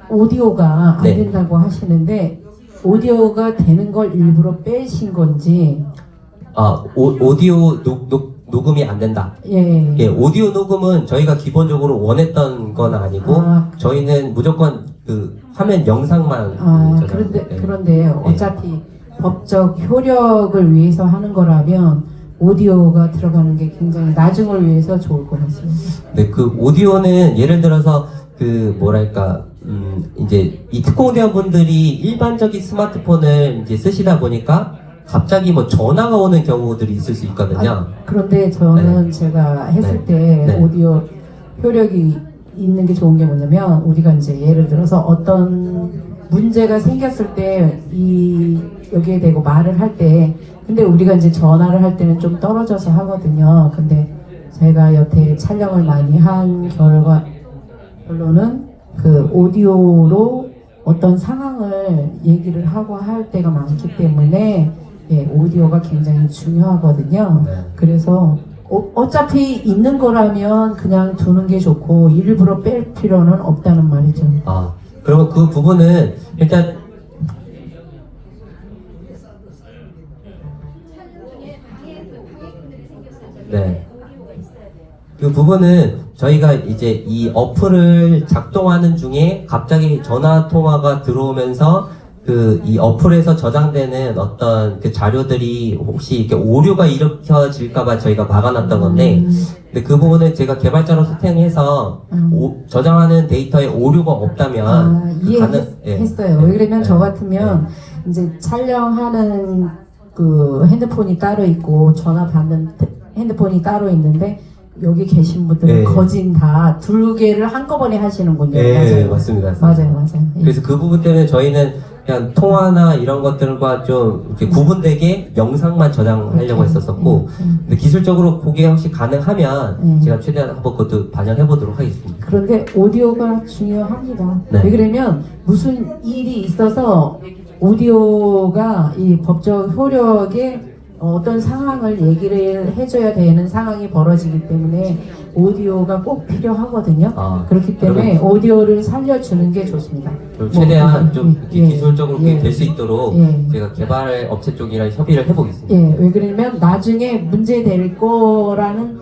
S11: 오디오가 안 된다고 하시는데 오디오가 되는 걸 일부러 빼신 건지?
S2: 오디오 녹음이 안 된다. 예, 오디오 녹음은 저희가 기본적으로 원했던 건 아니고 저희는 무조건 그 화면 영상만.
S11: 그런데 어차피 법적 효력을 위해서 하는 거라면 오디오가 들어가는 게 굉장히 나중을 위해서 좋을 것 같습니다.
S2: 네, 그 오디오는 예를 들어서 그 뭐랄까 이제 이 특공대원분들이 일반적인 스마트폰을 이제 쓰시다 보니까 갑자기 뭐 전화가 오는 경우들이 있을 수 있거든요.
S11: 그런데 저는 제가 했을 때 오디오 효력이 있는 게 좋은 게 뭐냐면 우리가 이제 예를 들어서 어떤 문제가 생겼을 때 여기에 대고 말을 할 때 근데 우리가 이제 전화를 할 때는 좀 떨어져서 하거든요. 근데 제가 여태 촬영을 많이 한 결론은 그 오디오로 어떤 상황을 얘기를 하고 할 때가 많기 때문에 오디오가 굉장히 중요하거든요. 그래서 어차피 있는 거라면 그냥 두는 게 좋고 일부러 뺄 필요는 없다는 말이죠.
S2: 그러면 그 부분은 일단 그 부분은 저희가 이제 이 어플을 작동하는 중에 갑자기 전화 통화가 들어오면서 그 이 어플에서 저장되는 어떤 그 자료들이 혹시 이렇게 오류가 일으켜질까봐 저희가 막아놨던 건데, 근데 그 부분은 제가 개발자로 소통해서 저장하는 데이터에 오류가 없다면
S11: 이해했어요. 왜 그러면 저 같으면 이제 촬영하는 그 핸드폰이 따로 있고 전화 받는 핸드폰이 따로 있는데 여기 계신 분들은 거진 다 두 개를 한꺼번에 하시는군요.
S2: 맞아요. 맞습니다.
S11: 맞아요.
S2: 그래서 그 부분 때문에 저희는 그냥 통화나 이런 것들과 좀 이렇게 구분되게 영상만 저장하려고 했었었고, 근데 기술적으로 그게 혹시 가능하면 제가 최대한 한번 그것도 반영해 보도록 하겠습니다.
S11: 그런데 오디오가 중요합니다. 왜 그러면 무슨 일이 있어서 오디오가 이 법적 효력에 어떤 상황을 얘기를 해줘야 되는 상황이 벌어지기 때문에 오디오가 꼭 필요하거든요. 그렇기 때문에 오디오를 살려주는 게 좋습니다.
S2: 최대한 좀 기술적으로 될 수 있도록 제가 개발 업체 쪽이랑 협의를 해보겠습니다.
S11: 왜 그러냐면 나중에 문제될 거라는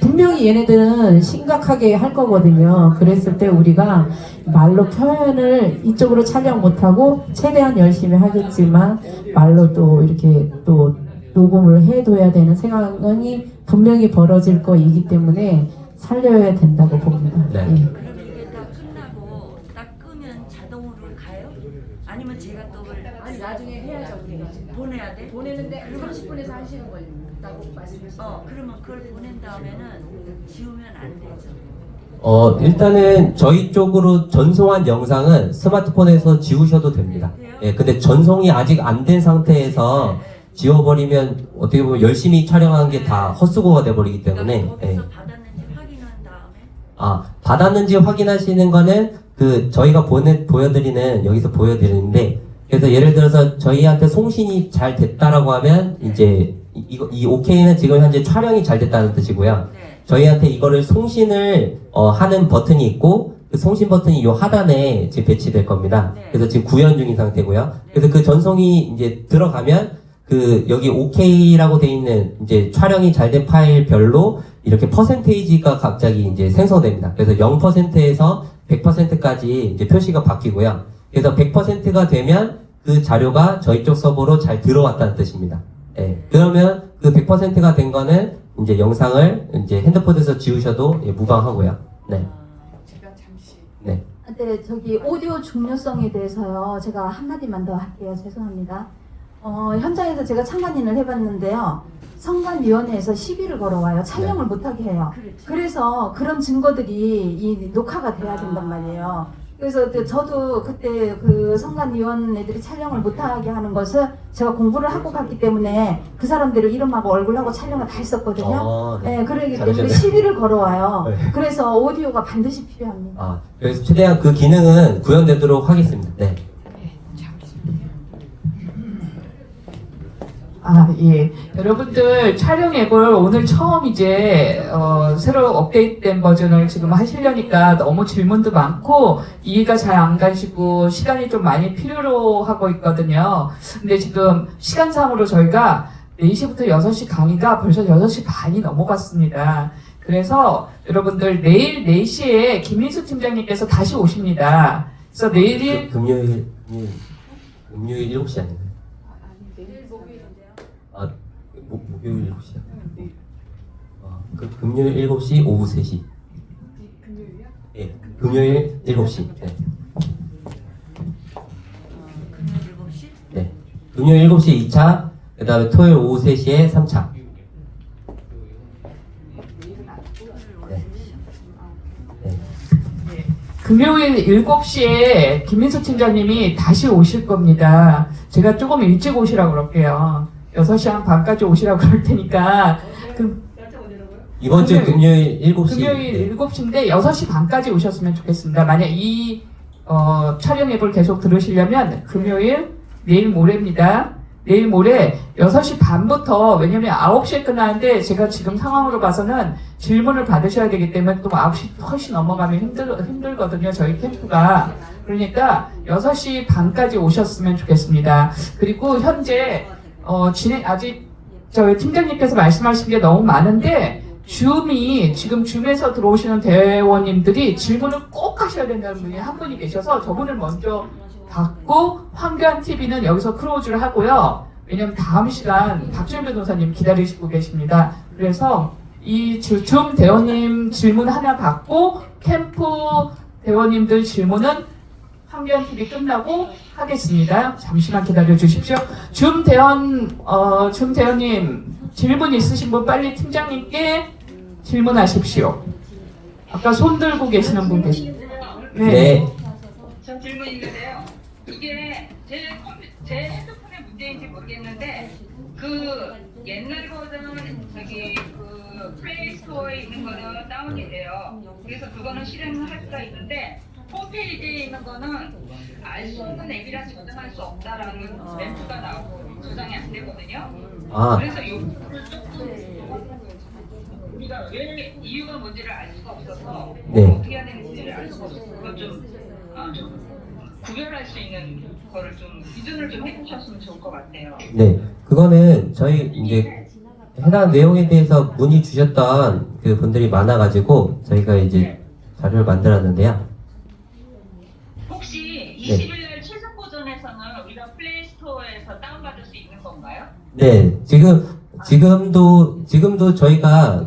S11: 분명히 얘네들은 심각하게 할 거거든요. 그랬을 때 우리가 말로 표현을 이쪽으로 촬영 못하고 최대한 열심히 하겠지만 말로 또 이렇게 또 녹음을 해둬야 되는 상황이 분명히 벌어질 거이기 때문에 살려야 된다고 봅니다.
S5: 그럼 이게 다 끝나고 딱 끄면 자동으로 가요? 아니면 제가 또
S7: 아니 나중에 해야죠.
S5: 보내야 돼?
S7: 보내는데 30분에서 1시간 걸린다고 말씀하시죠.
S5: 그러면 그걸 보낸 다음에는 지우면 안 되죠.
S2: 일단은 저희 쪽으로 전송한 영상은 스마트폰에서 지우셔도 됩니다. 예, 근데 전송이 아직 안 된 상태에서 지워버리면 어떻게 보면 열심히 촬영한 게 다 헛수고가 돼버리기 때문에. 예.
S5: 받았는지 확인한 다음에
S2: 받았는지 확인하시는 거는 저희가 보여드리는, 여기서 보여드리는데, 그래서 예를 들어서 저희한테 송신이 잘 됐다라고 하면, 이제, 이 OK는 지금 현재 촬영이 잘 됐다는 뜻이고요. 저희한테 이거를 송신을, 하는 버튼이 있고, 그 송신 버튼이 요 하단에 지금 배치될 겁니다. 그래서 지금 구현 중인 상태고요. 그래서 그 전송이 이제 들어가면, 여기 OK라고 돼 있는, 이제 촬영이 잘 된 파일별로 이렇게 퍼센테이지가 갑자기 이제 생성됩니다. 그래서 0%에서 100%까지 이제 표시가 바뀌고요. 그래서 100%가 되면 그 자료가 저희 쪽 서버로 잘 들어왔다는 뜻입니다. 예. 그러면 그 100%가 된 거는 이제 영상을 이제 핸드폰에서 지우셔도 무방하고요. 네. 네.
S3: 근데 저기 오디오 중요성에 대해서요. 제가 한마디만 더 할게요. 죄송합니다. 현장에서 제가 참관인을 해봤는데요. 선관위원회에서 시비를 걸어와요. 촬영을 못하게 해요. 그래서 그런 증거들이 이 녹화가 돼야 된단 말이에요. 그래서 저도 그때 그 선관위원회들이 촬영을 못하게 하는 것을 제가 공부를 하고 갔기 때문에 그 사람들을 이름하고 얼굴하고 촬영을 다 했었거든요. 네, 그러기 때문에 시비를 걸어와요.
S2: 네.
S3: 그래서 오디오가 반드시 필요합니다.
S2: 그래서 최대한 그 기능은 구현되도록 하겠습니다. 네.
S1: 예. 여러분들 촬영 앱을 오늘 처음 이제 새로 업데이트된 버전을 지금 하시려니까 너무 질문도 많고 이해가 잘 안 가시고 시간이 좀 많이 필요로 하고 있거든요. 근데 지금 시간상으로 저희가 4시부터 6시 강의가 벌써 6시 반이 넘어갔습니다. 그래서 여러분들 내일 4시에 김민수 팀장님께서 다시 오십니다. 그래서 내일이
S2: 금요일 7시 아닌가요? 목요일 7시요? 금요일 7시, 오후 3시. 금요일이요? 예, 금요일 7시. 네.
S5: 금요일 7시?
S2: 네. 금요일 7시 2차, 그 다음에 토요일 오후 3시에 3차. 네. 네.
S1: 금요일 7시에 김민수 팀장님이 다시 오실 겁니다. 제가 조금 일찍 오시라고 그럴게요. 6시 한 반까지 오시라고 그럴 테니까.
S2: 이번 주 금요일 7시.
S1: 금요일 7시인데 6시 반까지 오셨으면 좋겠습니다. 만약 이 촬영 앱을 계속 들으시려면 금요일, 내일 모레입니다. 내일 모레 6시 반부터, 왜냐면 9시에 끝나는데 제가 지금 상황으로 봐서는 질문을 받으셔야 되기 때문에 또 9시 훨씬 넘어가면 힘들거든요. 저희 캠프가. 그러니까 6시 반까지 오셨으면 좋겠습니다. 그리고 현재 아직 저희 팀장님께서 말씀하신 게 너무 많은데 지금 줌에서 들어오시는 대원님들이 질문을 꼭 하셔야 된다는 분이 한 분이 계셔서 저분을 먼저 받고 황교안 TV는 여기서 크로즈를 하고요. 왜냐면 다음 시간 박주현 변호사님 기다리시고 계십니다. 그래서 이 줌 대원님 질문 하나 받고 캠프 대원님들 질문은 황교안 TV 끝나고 하겠습니다. 잠시만 기다려 주십시오. 줌 대원님 질문 있으신 분 빨리 팀장님께 질문하십시오. 아까 손 들고 계시는 분 계십니다.
S2: 네.
S6: 저 질문 있는데요. 이게 제 핸드폰의 문제인지 모르겠는데 옛날 버전은 플레이스토어에 있는 거는 다운이 돼요. 그래서 그거는 실행을 할 수가 있는데 홈페이지에 있는 거는 알 수 없는 앱이라 저장할 수 없다라는 멘트가 나오고 저장이 안 되거든요. 그래서 이거를 조금 우리가 왜 이유가 뭔지를 알 수가 없어서 어떻게 해야 되는지를 알 수가 없어서 그걸 좀 구별할 수 있는 거를 좀 기준을 좀 해주셨으면 좋을 것 같아요.
S2: 네, 그거는 저희 이제 해당 내용에 대해서 문의 주셨던 그 분들이 많아가지고 저희가 이제 자료를 만들었는데요.
S6: 혹시 20일날 최종 버전에서는 우리가 플레이스토어에서 다운받을 수 있는 건가요?
S2: 네, 지금도 저희가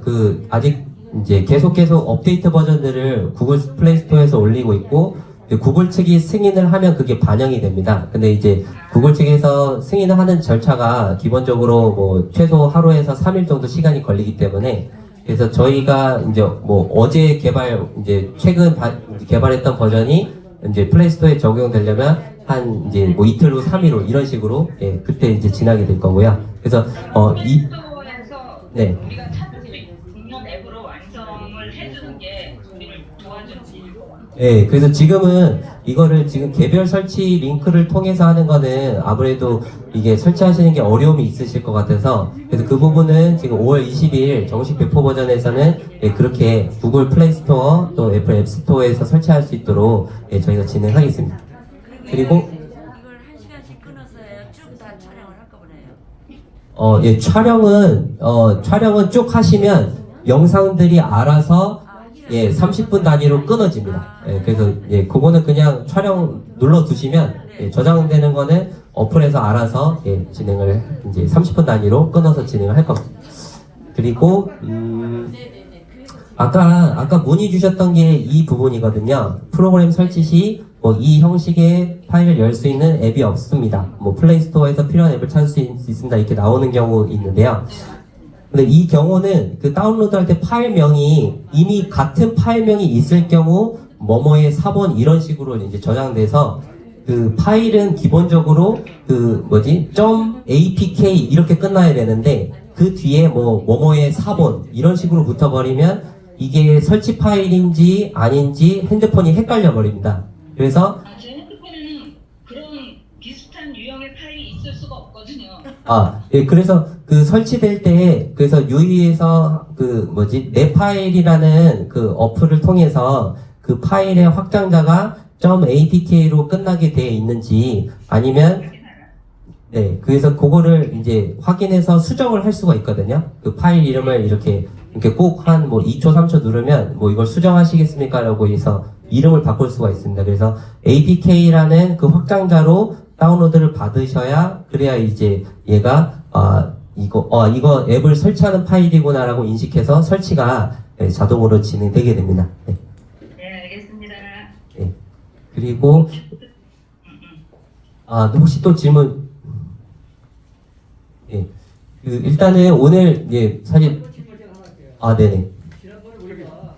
S2: 아직 이제 계속 업데이트 버전들을 구글 플레이스토어에서 올리고 있고 구글 측이 승인을 하면 그게 반영이 됩니다. 근데 이제 구글 측에서 승인을 하는 절차가 기본적으로 뭐 최소 하루에서 3일 정도 시간이 걸리기 때문에 그래서 저희가 이제 뭐 어제 최근 개발했던 버전이 이제 플레이스토어에 적용되려면 한 이제 뭐 이틀 후 3일 후 이런 식으로 그때 이제 지나게 될 거고요. 그래서
S6: 플레이스토어에서
S2: 네.
S6: 우리가 찾는 국면 앱으로 완성을 해주는 게 우리를 도와주지.
S2: 네, 그래서 지금은 이거를 지금 개별 설치 링크를 통해서 하는 거는 아무래도 이게 설치하시는 게 어려움이 있으실 것 같아서 그래서 그 부분은 지금 5월 20일 정식 배포 버전에서는 그렇게 구글 플레이 스토어 또 애플 앱 스토어에서 설치할 수 있도록 저희가 진행하겠습니다. 그리고
S5: 이걸 1시간씩 끊어서 쭉 다 촬영을 한꺼번에 해요.
S2: 촬영은 쭉 하시면 영상들이 알아서 30분 단위로 끊어집니다. 그래서 그거는 그냥 촬영 눌러 두시면 저장되는 거는 어플에서 알아서 진행을 이제 30분 단위로 끊어서 진행을 할 겁니다. 그리고 아까 문의 주셨던 게 이 부분이거든요. 프로그램 설치 시 이 형식의 파일을 열 수 있는 앱이 없습니다. 플레이스토어에서 필요한 앱을 찾을 수 있습니다. 이렇게 나오는 경우 있는데요. 근데 이 경우는 그 다운로드할 때 파일명이 이미 같은 파일명이 있을 경우 뭐뭐의 4번 이런 식으로 이제 저장돼서 그 파일은 기본적으로 .apk 이렇게 끝나야 되는데 그 뒤에 뭐뭐의 4번 이런 식으로 붙어버리면 이게 설치 파일인지 아닌지 핸드폰이 헷갈려 버립니다. 그래서
S6: 제 핸드폰에는 그런 비슷한 유형의 파일이 있을 수가 없거든요.
S2: 그래서 그 설치될 때 그래서 유의해서 내 파일이라는 그 어플을 통해서 그 파일의 확장자가 .apk로 끝나게 되어 있는지 아니면 그래서 그거를 이제 확인해서 수정을 할 수가 있거든요. 그 파일 이름을 이렇게 꼭 한 2초 3초 누르면 이걸 수정하시겠습니까? 라고 해서 이름을 바꿀 수가 있습니다. 그래서 apk라는 그 확장자로 다운로드를 받으셔야 그래야 이제 얘가 이거 앱을 설치하는 파일이구나 라고 인식해서 설치가 자동으로 진행되게 됩니다.
S6: 네, 알겠습니다.
S2: 그리고 혹시 또 질문? 일단은 오늘 사실 네네.
S10: 지난번에 우리가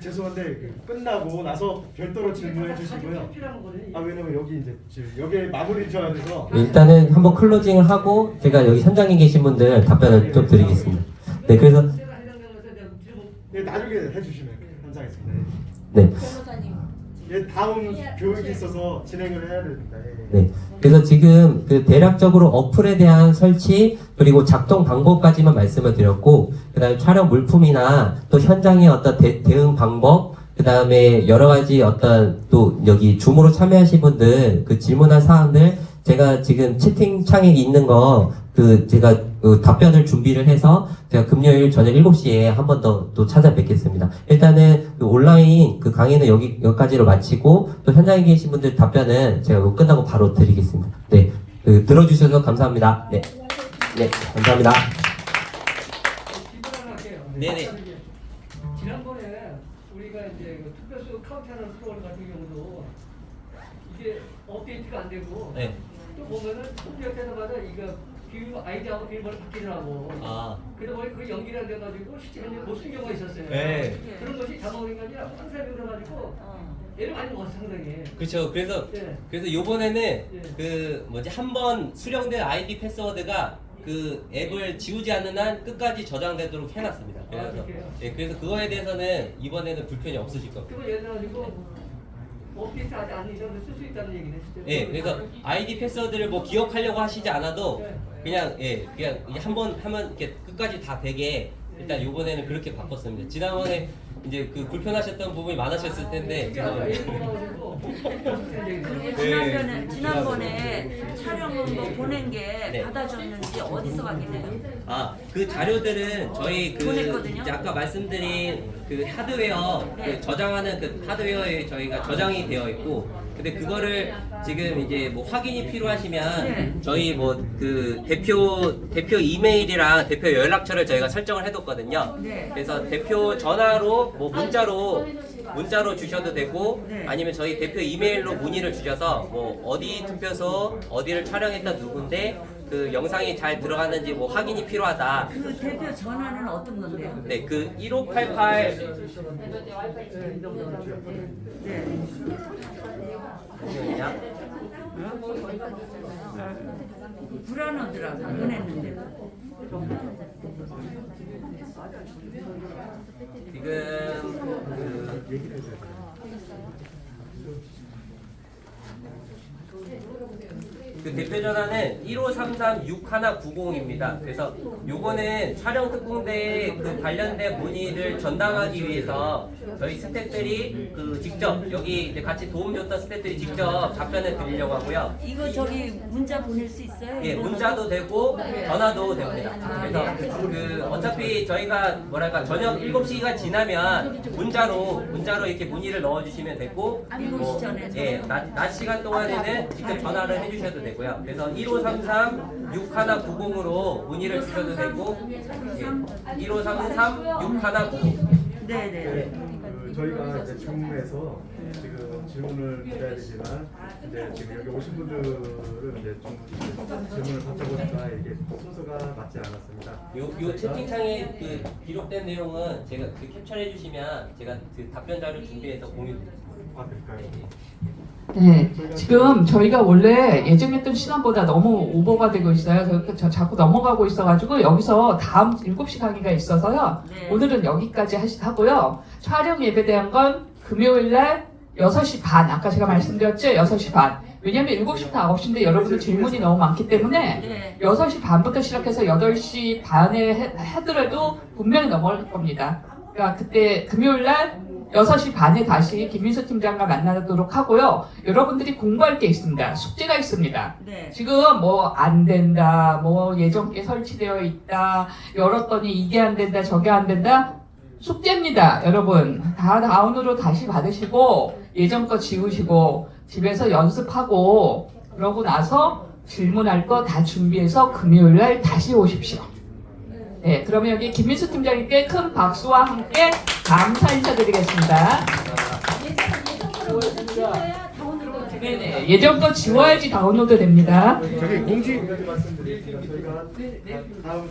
S10: 죄송한데 끝나고 나서 별도로 질문해 주시고요. 왜냐면 여기 이제 여기에 마무리 져야 돼서
S2: 일단은 한번 클로징을 하고 제가 여기 현장에 계신 분들 답변을 좀 드리겠습니다. 네, 그래서
S10: 나중에 해주시면 현장에서.
S2: 네.
S10: 다음 교육이 있어서 진행을 해야 됩니다.
S2: 네. 그래서 지금 대략적으로 어플에 대한 설치 그리고 작동 방법까지만 말씀을 드렸고 그다음에 촬영 물품이나 또 현장의 어떤 대응 방법 그다음에 여러 가지 또 여기 줌으로 참여하신 분들 질문한 사항들 제가 지금 채팅창에 있는 거 제가 답변을 준비를 해서 제가 금요일 저녁 7시에 한 번 더 또 찾아뵙겠습니다. 일단은 온라인 강의는 여기까지로 마치고 또 현장에 계신 분들 답변은 제가 끝나고 바로 드리겠습니다. 네, 들어주셔서 감사합니다. 네, 감사합니다.
S10: 네네. 지난번에 우리가 이제 투표수 카운트하는 프로그램 같은 경우도 이게 업데이트가 안 되고 또 보면은 통역 때마다 이거 아이디하고 비밀번호 바뀌더라고. 그러다 보니 그 연기가 돼가지고 실제 못 쓴 경우가 있었어요. 그런 것이 잡아오는 게 아니라 항상 그래가지고 얘를 많이 먹었어 상당히.
S2: 그렇죠. 그래서 요번에는 한번 수령된 아이디 패스워드가 그 앱을 지우지 않는 한 끝까지 저장되도록 해놨습니다. 그래서 그거에 대해서는 이번에는 불편이 없으실 겁니다.
S10: 그거 예를 들어가지고 업데이트 아직 안 이전에 쓸 수 있다는 얘기네.
S2: 그래서 아이디 패스워드를 기억하려고 하시지 않아도 그냥 한번 하면 이렇게 끝까지 다 되게 일단 요번에는 그렇게 바꿨습니다. 지난번에 이제 불편하셨던 부분이 많으셨을 텐데
S5: 그리고 지난번에 촬영은 보낸 게 받아줬는지 어디서 확인해요?
S2: 그 자료들은 저희
S5: 보냈거든요?
S2: 이제 아까 말씀드린 하드웨어 저장하는 하드웨어에 저희가 저장이 되어 있고 근데 그거를 지금 이제 확인이 필요하시면 저희 대표 이메일이랑 대표 연락처를 저희가 설정을 해뒀거든요. 그래서 대표 전화로 문자로 문자로 주셔도 되고
S5: 네.
S2: 아니면 저희 대표 이메일로 문의를 주셔서 뭐 어디 투표소 어디를 촬영했다 누군데 그 영상이 잘 들어갔는지 뭐 확인이 필요하다.
S5: 그 대표 전화는 어떤 건데요?
S2: 네, 그 1588
S5: 네.
S2: 잠시만요.
S5: 불안하더라고 보냈는데.
S2: 그 대표 전화는 1533-6190입니다. 그래서 요거는 촬영 특공대에 그 관련된 문의를 전담하기 위해서 저희 스태프들이 그 직접 여기 이제 같이 도움 줬던 스태프들이 직접 답변을 드리려고 하고요.
S5: 이거 저기 문자 보낼 수 있어요?
S2: 예, 문자도 되고 전화도 됩니다. 그래서 그 어차피 저희가 뭐랄까 저녁 7시가 지나면 문자로 이렇게 문의를 넣어주시면 되고 뭐, 예, 낮 시간 동안에는 직접 전화를 해주셔도 되고요. 그래서 1533-6190으로 문의를 주셔도 되고 1533-6190.
S5: 네네.
S13: 저희가 이제 줌에서 지금 질문을 드려야 되지만 이제 지금 여기 오신 분들은 이제 좀 질문을 받아보니까 이게 순서가 맞지 않았습니다.
S2: 요 채팅창에 그 기록된 내용은 제가 그 캡처해 주시면 제가 그 답변 자료 준비해서 공유드릴게요.
S1: 네, 지금 저희가 원래 예정했던 시간보다 너무 오버가 되고 있어요. 저 자꾸 넘어가고 있어가지고 여기서 다음 7시 강의가 있어서요.
S5: 네.
S1: 오늘은 여기까지 하고요. 촬영 예배에 대한 건 금요일날 6시 반, 아까 제가 말씀드렸죠? 6시 반. 왜냐면 7시부터 9시인데 여러분들 질문이 너무 많기 때문에
S5: 네.
S1: 6시 반부터 시작해서 8시 반에 하더라도 분명히 넘어갈 겁니다. 그러니까 그때 금요일날 6시 반에 다시 김민수 팀장과 만나도록 하고요. 여러분들이 공부할 게 있습니다. 숙제가 있습니다.
S5: 네.
S1: 지금 뭐 안 된다, 뭐 예정께 설치되어 있다, 열었더니 이게 안 된다, 저게 안 된다. 숙제입니다, 여러분. 다 다운으로 다시 받으시고 예전 거 지우시고 집에서 연습하고 그러고 나서 질문할 거 다 준비해서 금요일날 다시 오십시오. 네, 그러면 여기 김민수 팀장님께 큰 박수와 함께 감사 인사드리겠습니다. 네네, 예전 거 지워야지 다운로드 됩니다.
S13: 저기 공식 말씀드리겠습니다. 저희가 다음